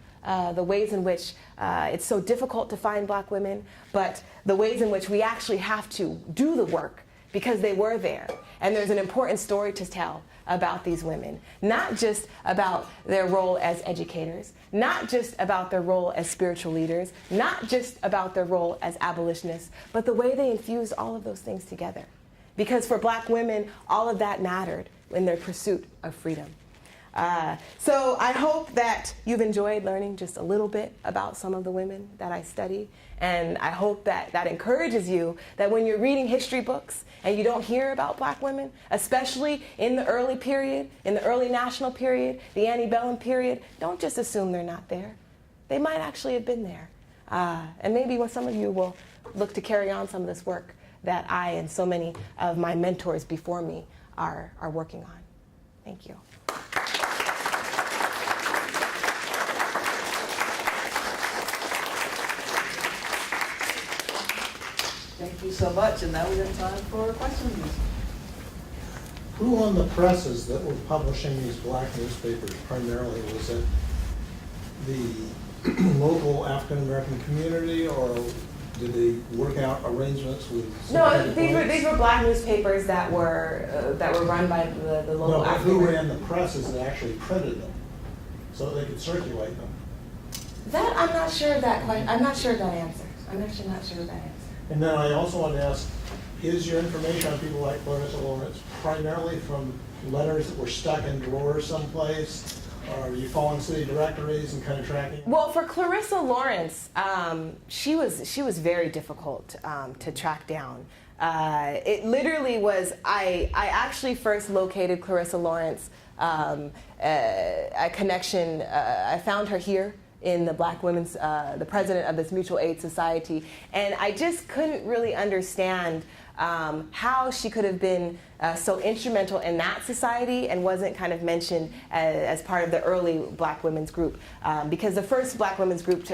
the ways in which it's so difficult to find black women, but the ways in which we actually have to do the work because they were there. And there's an important story to tell about these women, not just about their role as educators, not just about their role as spiritual leaders, not just about their role as abolitionists, but the way they infused all of those things together. because for Black women, all of that mattered in their pursuit of freedom. So I hope that you've enjoyed learning just a little bit about some of the women that I study, and I hope that that encourages you that when you're reading history books and you don't hear about Black women, especially in the early period, in the early national period, the antebellum period, don't just assume they're not there. They might actually have been there. And maybe some of you will look to carry on some of this work that I and so many of my mentors before me are working on. Thank you. Thank you so much, and now we have time for questions. Who on the presses that were publishing these Black newspapers primarily? Was it the local African-American community, or did they work out arrangements with? No, these were Black newspapers that were run by the local. No, but who ran the presses that actually printed them so they could circulate them? That I'm not sure of that question. I'm not sure of that answer. I'm actually not sure of that answer. And then I also want to ask, is your information on people like Clarissa Lawrence primarily from letters that were stuck in drawers someplace? Or are you following city directories and kind of tracking? Well, for Clarissa Lawrence, she was very difficult to track down. It literally was, I actually first located Clarissa Lawrence, a connection, I found her here in the Black Women's, the president of this mutual aid society, and I just couldn't really understand how she could have been so instrumental in that society and wasn't kind of mentioned as part of the early Black women's group. Because the first Black women's group,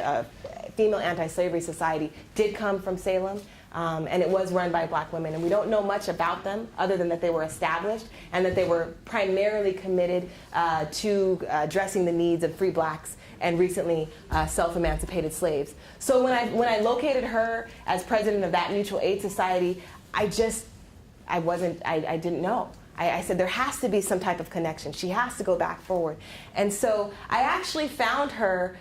Female Anti-Slavery Society, did come from Salem. And it was run by Black women. And we don't know much about them other than that they were established and that they were primarily committed to addressing the needs of free Blacks and recently self-emancipated slaves. So when I located her as president of that mutual aid society, I didn't know. I said there has to be some type of connection. She has to go back forward. And so I actually found her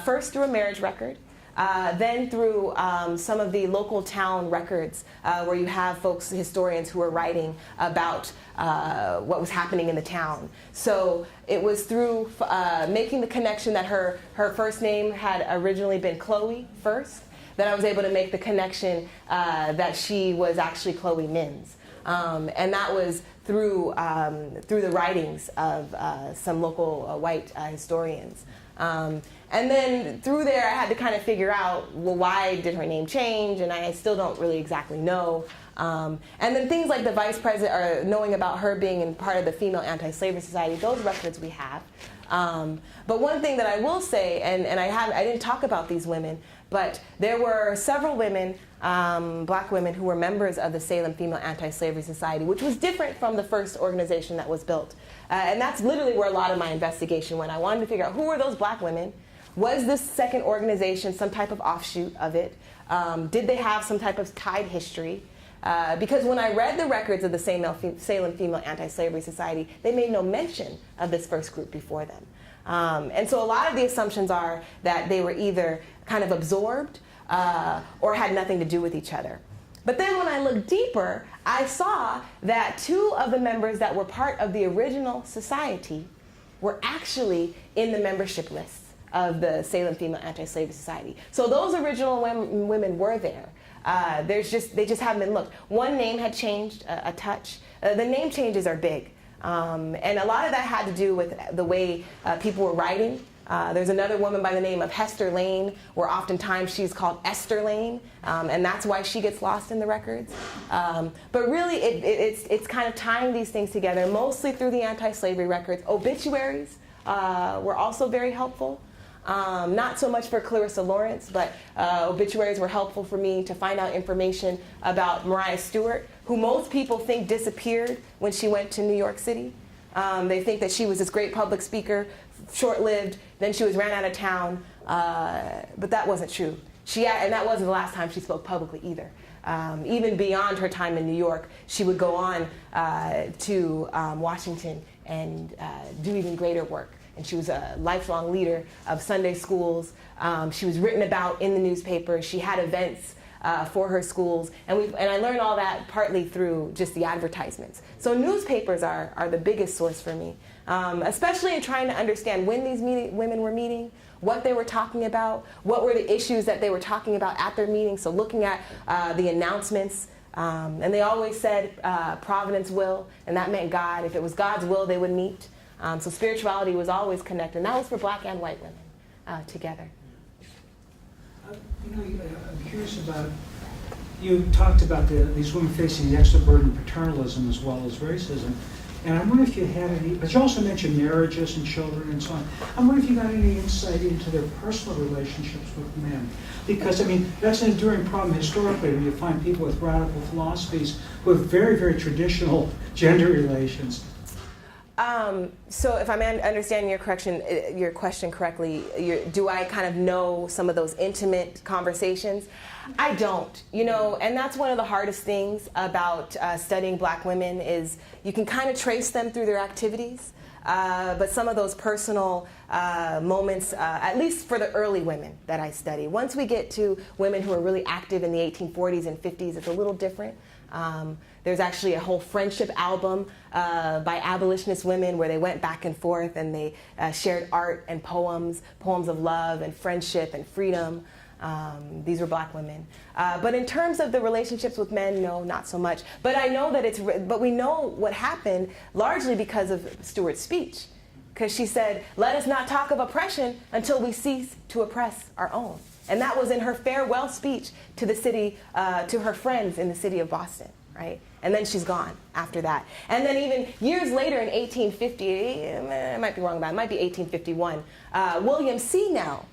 first through a marriage record, then through some of the local town records where you have folks, historians, who are writing about what was happening in the town. So it was through making the connection that her first name had originally been Chloe first, that I was able to make the connection that she was actually Chloe Mims. And that was through the writings of some local white historians. And then through there, I had to kind of figure out, well, why did her name change? And I still don't really exactly know. And then things like the vice president, or knowing about her being in part of the Female Anti-Slavery Society, those records we have. But one thing that I will say, and I didn't talk about these women, but there were several women, Black women, who were members of the Salem Female Anti-Slavery Society, which was different from the first organization that was built. And that's literally where a lot of my investigation went. I wanted to figure out who were those Black women. Was this second organization some type of offshoot of it? Did they have some type of tied history? Because when I read the records of the Salem Female Anti-Slavery Society, they made no mention of this first group before them. And so a lot of the assumptions are that they were either kind of absorbed or had nothing to do with each other. But then when I looked deeper, I saw that two of the members that were part of the original society were actually in the membership lists of the Salem Female Anti-Slavery Society. So those original women were there. They just haven't been looked. One name had changed a touch. The name changes are big. And a lot of that had to do with the way people were writing. There's another woman by the name of Hester Lane, where oftentimes she's called Esther Lane, and that's why she gets lost in the records. But really, it's kind of tying these things together, mostly through the anti-slavery records. Obituaries were also very helpful. Not so much for Clarissa Lawrence, but obituaries were helpful for me to find out information about Mariah Stewart, who most people think disappeared when she went to New York City. They think that she was this great public speaker, short-lived, then she was ran out of town, but that wasn't true. And that wasn't the last time she spoke publicly either. Even beyond her time in New York, she would go on to Washington and do even greater work. And she was a lifelong leader of Sunday schools. She was written about in the newspaper. She had events for her schools, and I learned all that partly through just the advertisements. So newspapers are the biggest source for me, especially in trying to understand when these women were meeting, what they were talking about, what were the issues that they were talking about at their meetings. So looking at the announcements, and they always said Providence will, and that meant God. If it was God's will, they would meet. So spirituality was always connected, and that was for black and white women together. I'm curious about, you talked about these women facing the extra burden of paternalism as well as racism. And I wonder if you had any, but you also mentioned marriages and children and so on. I wonder if you got any insight into their personal relationships with men. Because, I mean, that's an enduring problem historically when you find people with radical philosophies who have very, very traditional gender relations. So if I'm understanding your question correctly, do I kind of know some of those intimate conversations? I don't, and that's one of the hardest things about studying black women is you can kind of trace them through their activities, but some of those personal moments, at least for the early women that I study. Once we get to women who are really active in the 1840s and 50s, it's a little different. There's actually a whole friendship album by abolitionist women where they went back and forth and they shared art and poems of love and friendship and freedom. These were black women. But in terms of the relationships with men, no, not so much. But I know that but we know what happened largely because of Stewart's speech. Because she said, let us not talk of oppression until we cease to oppress our own. And that was in her farewell speech to the city, to her friends in the city of Boston, right? And then she's gone after that. And then even years later in 1850, I might be wrong about it, it might be 1851, William Seanell,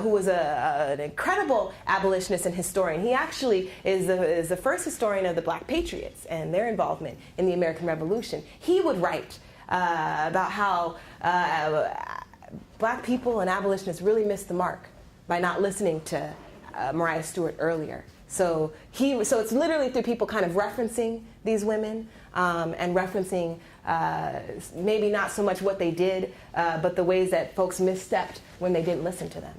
who was an incredible abolitionist and historian. He actually is the first historian of the Black Patriots and their involvement in the American Revolution. He would write about how black people and abolitionists really missed the mark by not listening to Mariah Stewart earlier. So it's literally through people kind of referencing these women and referencing maybe not so much what they did, but the ways that folks misstepped when they didn't listen to them.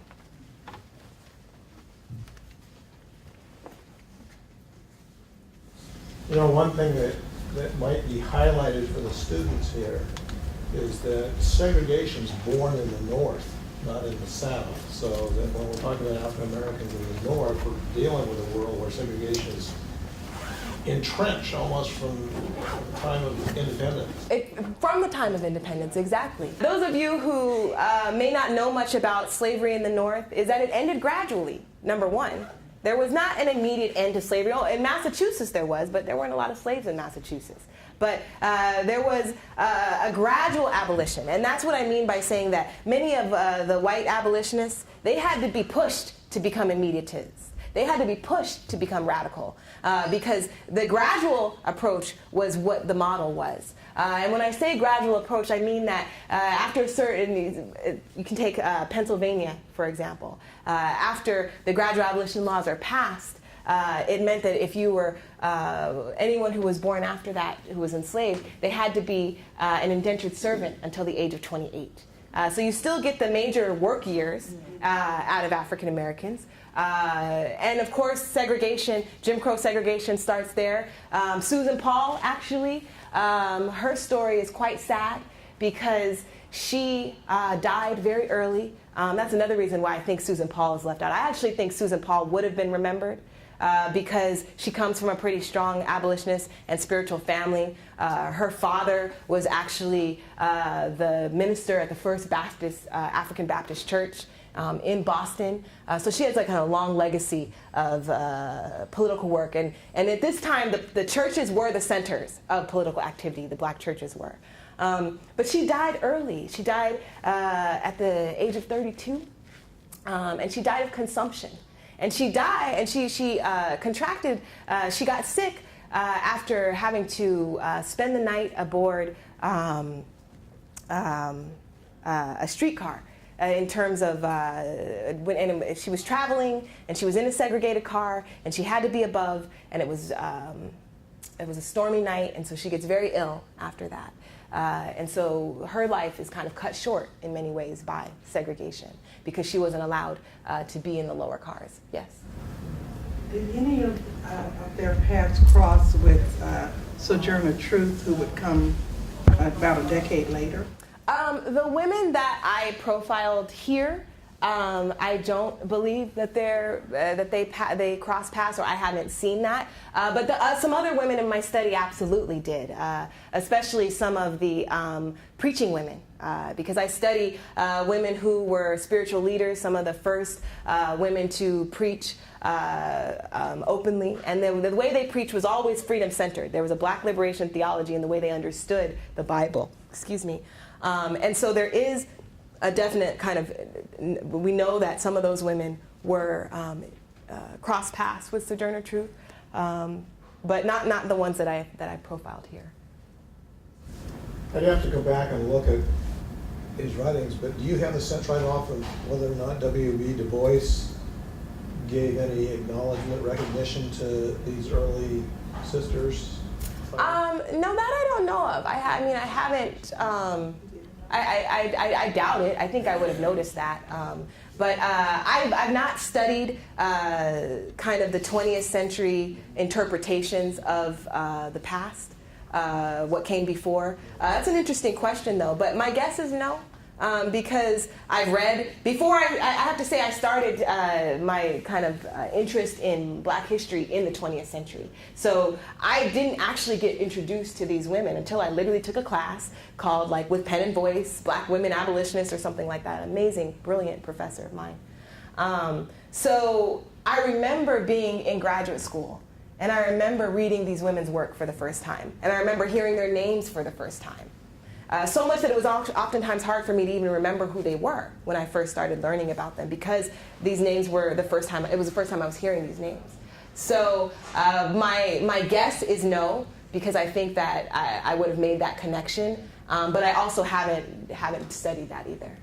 One thing that might be highlighted for the students here is that segregation is born in the North, not in the South. So that when we're talking about African Americans in the North, we're dealing with a world where segregation is entrenched almost from the time of independence. From the time of independence, exactly. Those of you who may not know much about slavery in the North is that it ended gradually, number one. There was not an immediate end to slavery. Oh, in Massachusetts there was, but there weren't a lot of slaves in Massachusetts. But there was a gradual abolition, and that's what I mean by saying that many of the white abolitionists, they had to be pushed to become immediatists. They had to be pushed to become radical because the gradual approach was what the model was. And when I say gradual approach, I mean that after a certain, you can take Pennsylvania, for example. After the gradual abolition laws are passed, it meant that if you were anyone who was born after that, who was enslaved, they had to be an indentured servant until the age of 28. So you still get the major work years out of African Americans. And of course, segregation, Jim Crow segregation starts there. Susan Paul, actually, her story is quite sad because she died very early. That's another reason why I think Susan Paul is left out. I actually think Susan Paul would have been remembered because she comes from a pretty strong abolitionist and spiritual family. Her father was actually the minister at the First Baptist, African Baptist Church in Boston. So she has like a long legacy of political work. And at this time, the churches were the centers of political activity, the black churches were. But she died early. She died at the age of 32. And she died of consumption. And she died, and she contracted, she got sick after having to spend the night aboard a streetcar. In terms of when she was traveling and she was in a segregated car and she had to be above, and it was a stormy night, and so she gets very ill after that. And so her life is kind of cut short in many ways by segregation because she wasn't allowed to be in the lower cars. Yes? Did any of their paths cross with Sojourner Truth, who would come about a decade later? The women that I profiled here, I don't believe that they cross paths, or I haven't seen that. But some other women in my study absolutely did, especially some of the preaching women, because I study women who were spiritual leaders, some of the first women to preach openly, and the way they preached was always freedom-centered. There was a black liberation theology in the way they understood the Bible. Excuse me. And so there is a definite kind of, we know that some of those women were cross paths with Sojourner Truth, but not the ones that I profiled here. I'd have to go back and look at his writings, but do you have the sense right off of whether or not W.B. Du Bois gave any acknowledgement, recognition to these early sisters? No, that I don't know of. I mean, I haven't. I doubt it. I think I would have noticed that. But I've not studied kind of the 20th century interpretations of the past, what came before. That's an interesting question, though. But my guess is no. Because I've read, before I have to say I started my kind of interest in black history in the 20th century. So I didn't actually get introduced to these women until I literally took a class called, like, With Pen and Voice, Black Women Abolitionists or something like that. Amazing, brilliant professor of mine. So I remember being in graduate school, and I remember reading these women's work for the first time. And I remember hearing their names for the first time. So much that it was oftentimes hard for me to even remember who they were when I first started learning about them, because these names were the first time, it was the first time I was hearing these names. So my guess is no, because I think that I would have made that connection, but I also haven't studied that either.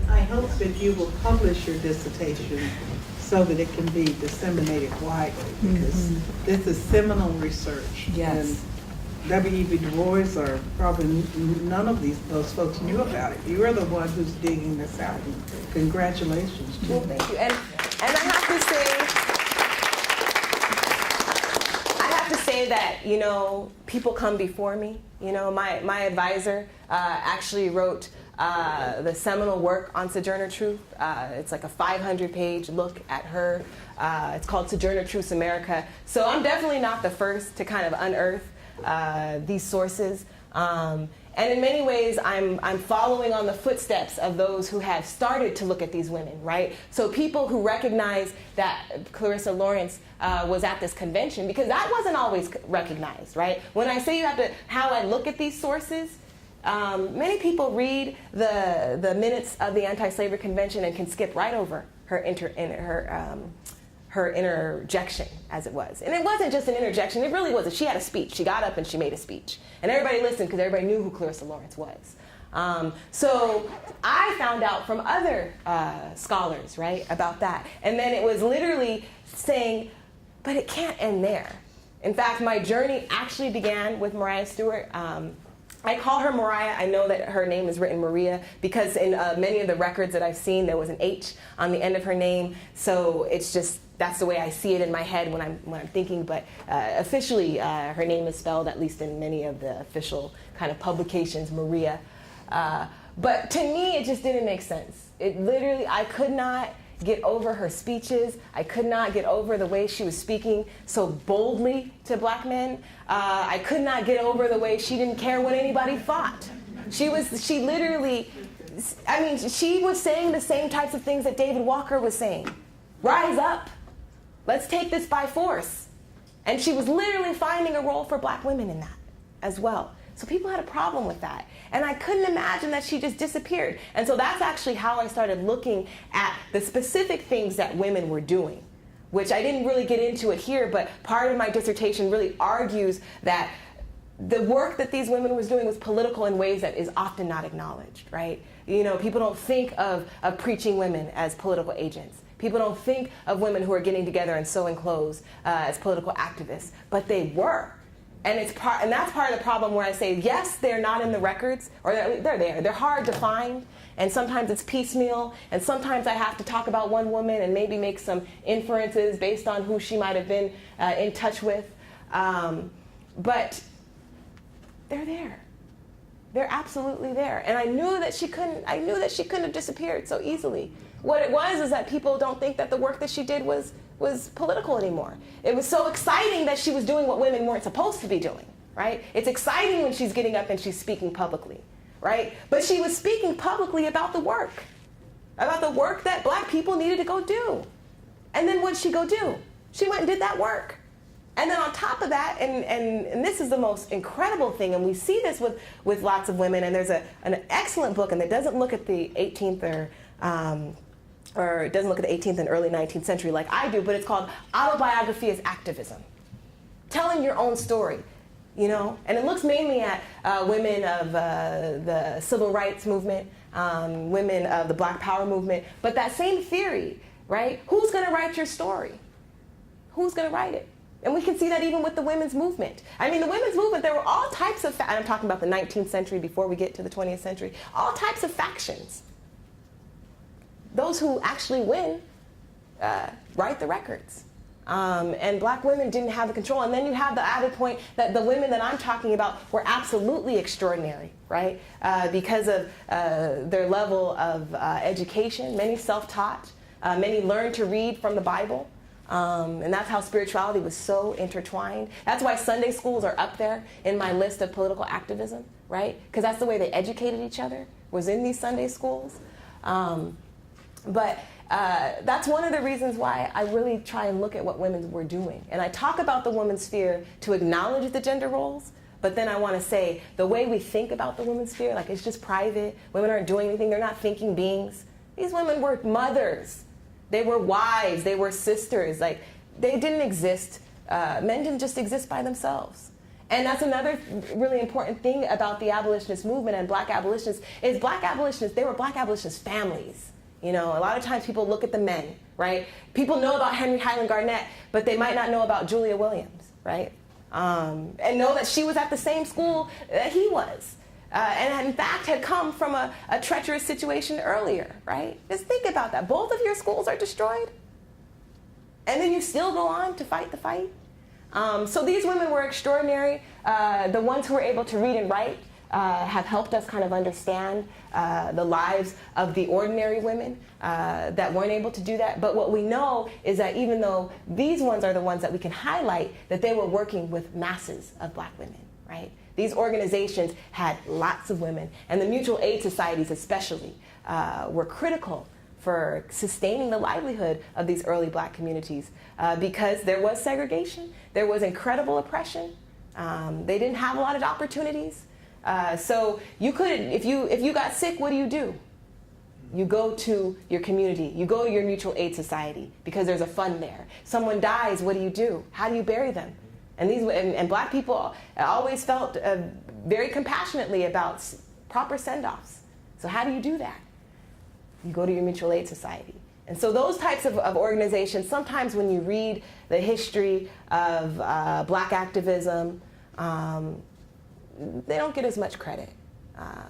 I hope that you will publish your dissertation so that it can be disseminated widely, because this is seminal research. Yes. And W.E.B. Du Bois, or probably none of those folks knew about it. You are the one who's digging this out. And congratulations to Well, you. thank you. And I have to say that, you know, people come before me. You know, my advisor actually wrote the seminal work on Sojourner Truth. It's like a 500-page look at her. It's called Sojourner Truth's America. So I'm definitely not the first to kind of unearth these sources. And in many ways, I'm following on the footsteps of those who have started to look at these women, right? So people who recognize that Clarissa Lawrence was at this convention, because that wasn't always recognized, right? When I say you have to, how I look at these sources, many people read the minutes of the Anti-Slavery Convention and can skip right over her interjection, as it was. And it wasn't just an interjection, it really wasn't. She had a speech. She got up and she made a speech. And everybody listened because everybody knew who Clarissa Lawrence was. So I found out from other scholars, right, about that. And then it was literally saying, but it can't end there. In fact, my journey actually began with Mariah Stewart. I call her Mariah. I know that her name is written Maria because in many of the records that I've seen, there was an H on the end of her name. So it's just, that's the way I see it in my head when I'm thinking. But officially, her name is spelled, at least in many of the official kind of publications, Maria. But to me, it just didn't make sense. It literally, I could not get over her speeches. I could not get over the way she was speaking so boldly to black men. I could not get over the way she didn't care what anybody thought. She literally, I mean, she was saying the same types of things that David Walker was saying. Rise up. Let's take this by force. And she was literally finding a role for black women in that as well. So people had a problem with that. And I couldn't imagine that she just disappeared. And so that's actually how I started looking at the specific things that women were doing, which I didn't really get into it here, but part of my dissertation really argues that the work that these women was doing was political in ways that is often not acknowledged, right? You know, people don't think of preaching women as political agents. People don't think of women who are getting together and sewing clothes as political activists, but they were. And that's part of the problem where I say, yes, they're not in the records, or they're there. They're hard to find, and sometimes it's piecemeal, and sometimes I have to talk about one woman and maybe make some inferences based on who she might have been in touch with. But they're there. They're absolutely there. And I knew that she couldn't have disappeared so easily. What it was is that people don't think that the work that she did was political anymore. It was so exciting that she was doing what women weren't supposed to be doing, right? It's exciting when she's getting up and she's speaking publicly, right? But she was speaking publicly about the work that black people needed to go do. And then what did she go do? She went and did that work. And then on top of that, and this is the most incredible thing, and we see this with lots of women, and there's an excellent book, and it doesn't look at the 18th or it doesn't look at the 18th and early 19th century like I do, but it's called Autobiography as Activism. Telling your own story, you know? And it looks mainly at women of the civil rights movement, women of the Black Power movement, but that same theory, right? Who's gonna write your story? Who's gonna write it? And we can see that even with the women's movement. I mean, the women's movement, there were all types of, and I'm talking about the 19th century before we get to the 20th century, all types of factions. Those who actually win write the records. And black women didn't have the control. And then you have the added point that the women that I'm talking about were absolutely extraordinary, right? Because of their level of education, many self-taught, many learned to read from the Bible. And that's how spirituality was so intertwined. That's why Sunday schools are up there in my list of political activism, right? Because that's the way they educated each other, was in these Sunday schools. But that's one of the reasons why I really try and look at what women were doing. And I talk about the women's sphere to acknowledge the gender roles, but then I want to say the way we think about the women's sphere, like it's just private, women aren't doing anything, they're not thinking beings. These women were mothers. They were wives, they were sisters, like they didn't exist, men didn't just exist by themselves. And that's another really important thing about the abolitionist movement and black abolitionists, is black abolitionists, they were black abolitionist families. You know, a lot of times people look at the men, right? People know about Henry Highland Garnett, but they might not know about Julia Williams, right? And know that she was at the same school that he was. And in fact had come from a treacherous situation earlier, right? Just think about that. Both of your schools are destroyed, and then you still go on to fight the fight. So these women were extraordinary. The ones who were able to read and write have helped us kind of understand the lives of the ordinary women that weren't able to do that. But what we know is that even though these ones are the ones that we can highlight, that they were working with masses of black women, right? These organizations had lots of women, and the mutual aid societies especially were critical for sustaining the livelihood of these early black communities because there was segregation, there was incredible oppression, they didn't have a lot of opportunities. So you couldn't, if you got sick, what do? You go to your community, you go to your mutual aid society because there's a fund there. Someone dies, what do? How do you bury them? And black people always felt very compassionately about proper send-offs. So how do you do that? You go to your mutual aid society. And so those types of organizations, sometimes when you read the history of black activism, they don't get as much credit.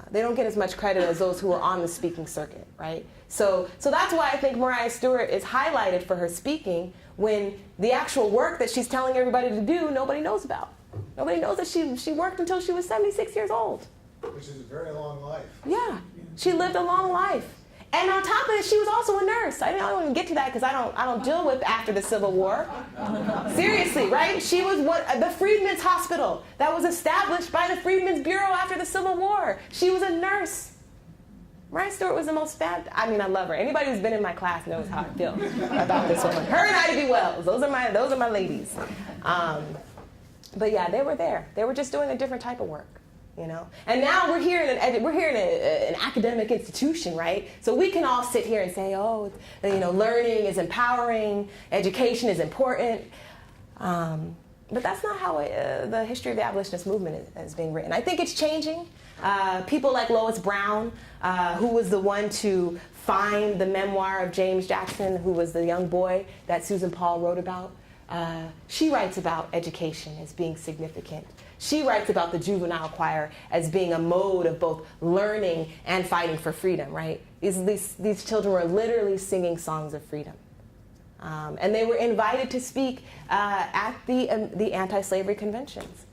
They don't get as much credit as those who are on the speaking circuit, right? So that's why I think Mariah Stewart is highlighted for her speaking when the actual work that she's telling everybody to do, nobody knows about. Nobody knows that she worked until she was 76 years old. Which is a very long life. Yeah, she lived a long life. And on top of it, she was also a nurse. I don't even get to that because I don't deal with after the Civil War. Seriously, right? She was the Freedmen's Hospital that was established by the Freedmen's Bureau after the Civil War. She was a nurse. Mariah Stewart was the most I love her. Anybody who's been in my class knows how I feel about this woman. Her and Ivy Wells, those are my ladies. But yeah, they were there. They were just doing a different type of work. You know, and now we're here in an academic institution, right? So we can all sit here and say, oh, learning is empowering, education is important, but that's not how the history of the abolitionist movement is being written. I think it's changing. People like Lois Brown, who was the one to find the memoir of James Jackson, who was the young boy that Susan Paul wrote about. She writes about education as being significant. She writes about the juvenile choir as being a mode of both learning and fighting for freedom, right? These children were literally singing songs of freedom. And they were invited to speak at the anti-slavery conventions.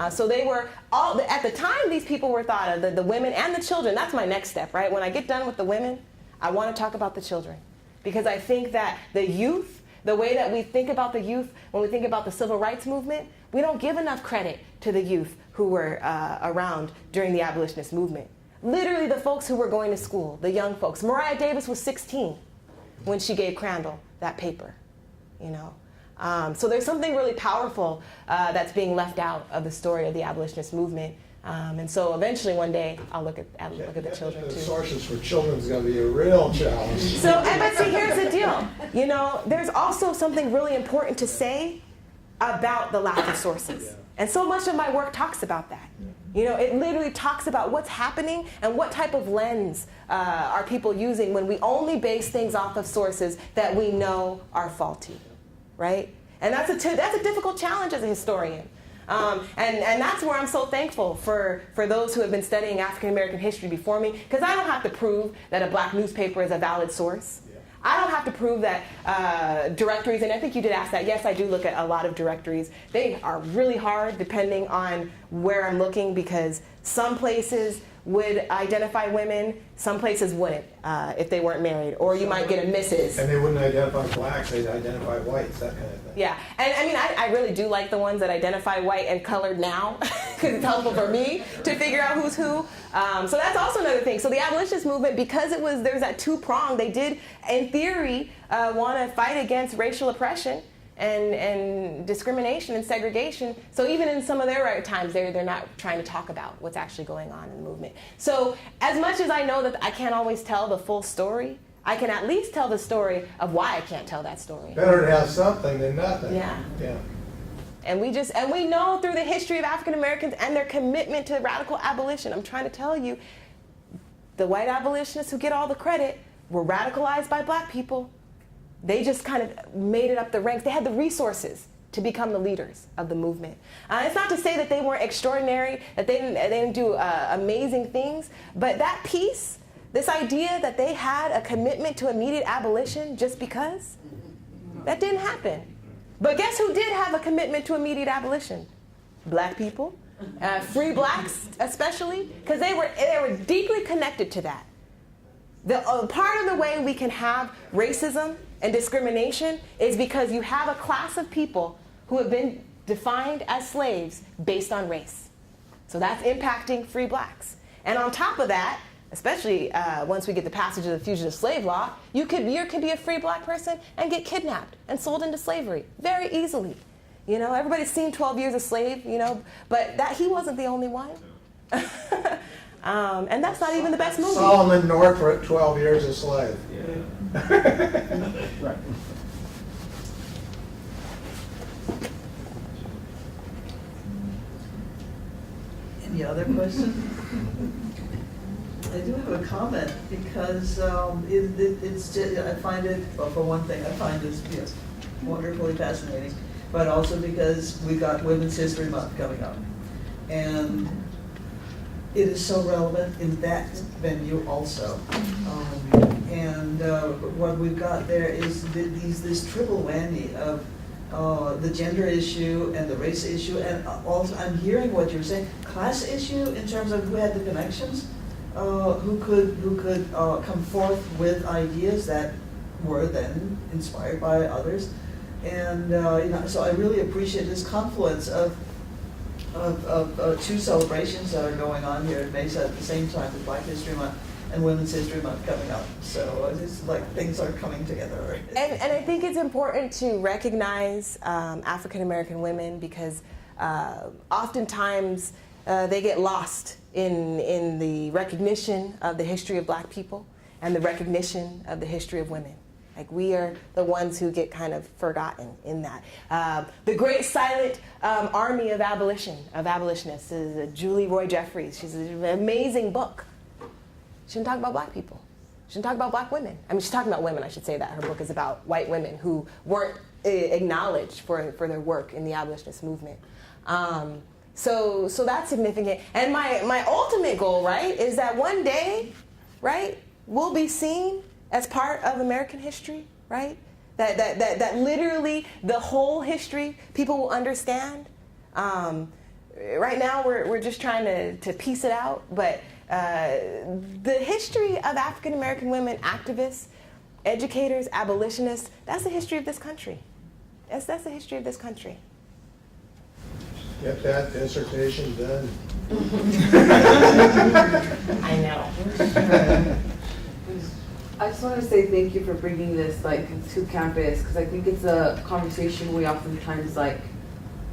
So they were all, at the time these people were thought of, the women and the children. That's my next step, right? When I get done with the women, I want to talk about the children. Because I think that the youth, the way that we think about the youth, when we think about the civil rights movement, we don't give enough credit to the youth who were around during the abolitionist movement. Literally the folks who were going to school, the young folks. Mariah Davis was 16 when she gave Crandall that paper, you know. So there's something really powerful that's being left out of the story of the abolitionist movement. And so eventually one day I'll look at the children The too. sources for children is going to be a real challenge. So, but see, here's the deal. You know, there's also something really important to say about the lack of sources. And so much of my work talks about that. You know, it literally talks about what's happening and what type of lens are people using when we only base things off of sources that we know are faulty, right? And that's a difficult challenge as a historian. And that's where I'm so thankful for those who have been studying African American history before me, because I don't have to prove that a black newspaper is a valid source. I don't have to prove that directories, and I think you did ask that. Yes, I do look at a lot of directories. They are really hard depending on where I'm looking, because some places would identify women, some places wouldn't if they weren't married, or you might get a Mrs. And they wouldn't identify blacks, they'd identify whites, that kind of thing. Yeah, and I mean, I really do like the ones that identify white and colored now, because it's helpful for me to figure out who's who. So that's also another thing. So the abolitionist movement, because there's that two-prong, they did, in theory, want to fight against racial oppression and discrimination and segregation. So even in some of their right times, they're not trying to talk about what's actually going on in the movement. So as much as I know that I can't always tell the full story, I can at least tell the story of why I can't tell that story. Better to have something than nothing. Yeah. Yeah. And we know through the history of African Americans and their commitment to radical abolition, I'm trying to tell you, the white abolitionists who get all the credit were radicalized by black people. They just kind of made it up the ranks. They had the resources to become the leaders of the movement. It's not to say that they weren't extraordinary, that they didn't do amazing things, but that piece, this idea that they had a commitment to immediate abolition just because, that didn't happen. But guess who did have a commitment to immediate abolition? Black people, free blacks especially, because they were deeply connected to that. Part of the way we can have racism and discrimination is because you have a class of people who have been defined as slaves based on race. So that's impacting free blacks. And on top of that, especially once we get the passage of the Fugitive Slave Law, you could be a free black person and get kidnapped and sold into slavery very easily. You know, everybody's seen 12 Years a Slave, you know, but he wasn't the only one. And that's not even the best movie. Solomon North for 12 Years a Slave. Right. Any other questions? I do have a comment because it's just, I find it, well, for one thing, I find this wonderfully fascinating, but also because we've got Women's History Month coming up. And it is so relevant in that venue also. And what we've got there is this triple whammy of the gender issue and the race issue, and also I'm hearing what you're saying, class issue in terms of who had the connections, who could come forth with ideas that were then inspired by others, and you know, so I really appreciate this confluence of two celebrations that are going on here at Mesa at the same time with Black History Month and Women's History Month coming up. So it's like things are coming together. And I think it's important to recognize African American women because oftentimes they get lost in the recognition of the history of black people and the recognition of the history of women. Like, we are the ones who get kind of forgotten in that. The Great Silent Army of Abolitionists is Julie Roy Jeffries. She's an amazing book. She didn't talk about black people. She didn't talk about black women. I mean, she's talking about women, I should say that. Her book is about white women who weren't acknowledged for their work in the abolitionist movement. So that's significant. And my ultimate goal, right, is that one day, right, we'll be seen as part of American history, right? That literally the whole history people will understand. Right now we're just trying to piece it out, but the history of African American women activists, educators, abolitionists, that's the history of this country. That's the history of this country. Get that dissertation done. I know. I just want to say thank you for bringing this to campus, because I think it's a conversation we oftentimes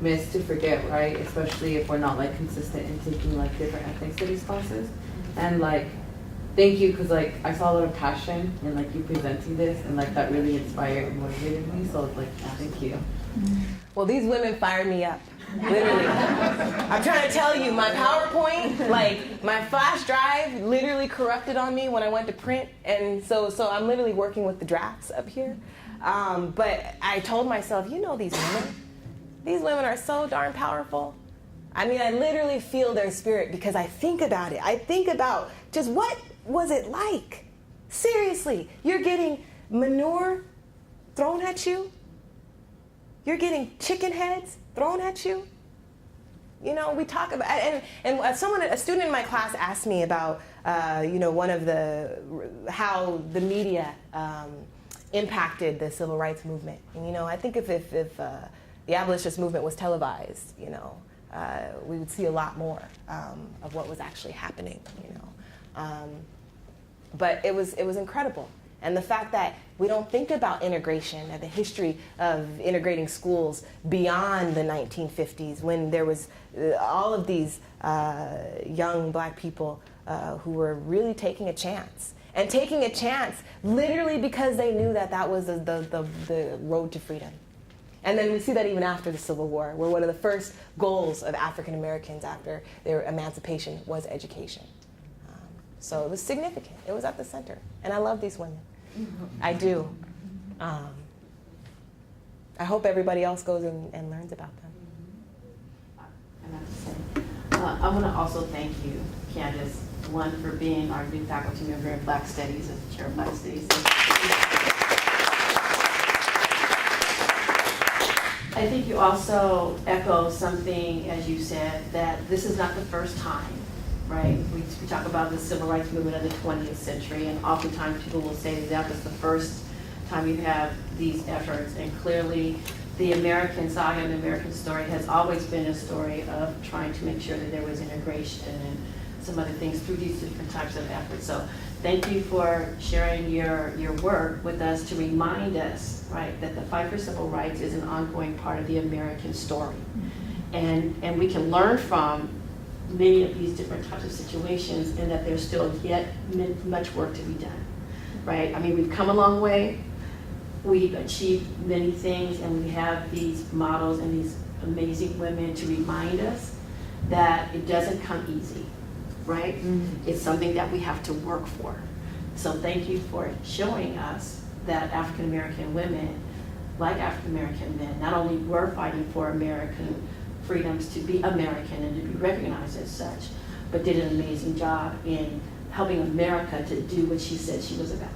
miss to forget, right? Especially if we're not consistent in taking different ethnic studies classes. And thank you, because I saw a lot of passion in you presenting this, and that really inspired and motivated me. So thank you. Well, these women fired me up, literally. I'm trying to tell you, my PowerPoint, my flash drive literally corrupted on me when I went to print, and so I'm literally working with the drafts up here. But I told myself, these women are so darn powerful. I mean, I literally feel their spirit because I think about it. I think about just what was it like? Seriously, you're getting manure thrown at you. You're getting chicken heads thrown at you. We talk about, and a student in my class asked me about, one of how the media impacted the civil rights movement. And, I think if the abolitionist movement was televised, we would see a lot more of what was actually happening, But it was incredible. And the fact that we don't think about integration and the history of integrating schools beyond the 1950s, when there was all of these young black people who were really taking a chance. And taking a chance literally because they knew that was the road to freedom. And then we see that even after the Civil War, where one of the first goals of African Americans after their emancipation was education. So it was significant. It was at the center. And I love these women. I do. I hope everybody else goes and learns about them. And I have to say, I want to also thank you, Candace, one, for being our new faculty member in Black Studies, as the chair of Black Studies. I think you also echo something, as you said, that this is not the first time, right? We talk about the civil rights movement of the 20th century, and oftentimes people will say that was the first time you have these efforts, and clearly the American saga and the American story has always been a story of trying to make sure that there was integration and some other things through these different types of efforts. So thank you for sharing your work with us to remind us, right, that the fight for civil rights is an ongoing part of the American story. And we can learn from many of these different types of situations, and that there's still yet much work to be done, right? I mean, we've come a long way. We've achieved many things, and we have these models and these amazing women to remind us that it doesn't come easy, right? It's something that we have to work for. So thank you for showing us that African American women, like African American men, not only were fighting for American freedoms to be American and to be recognized as such, but did an amazing job in helping America to do what she said she was about.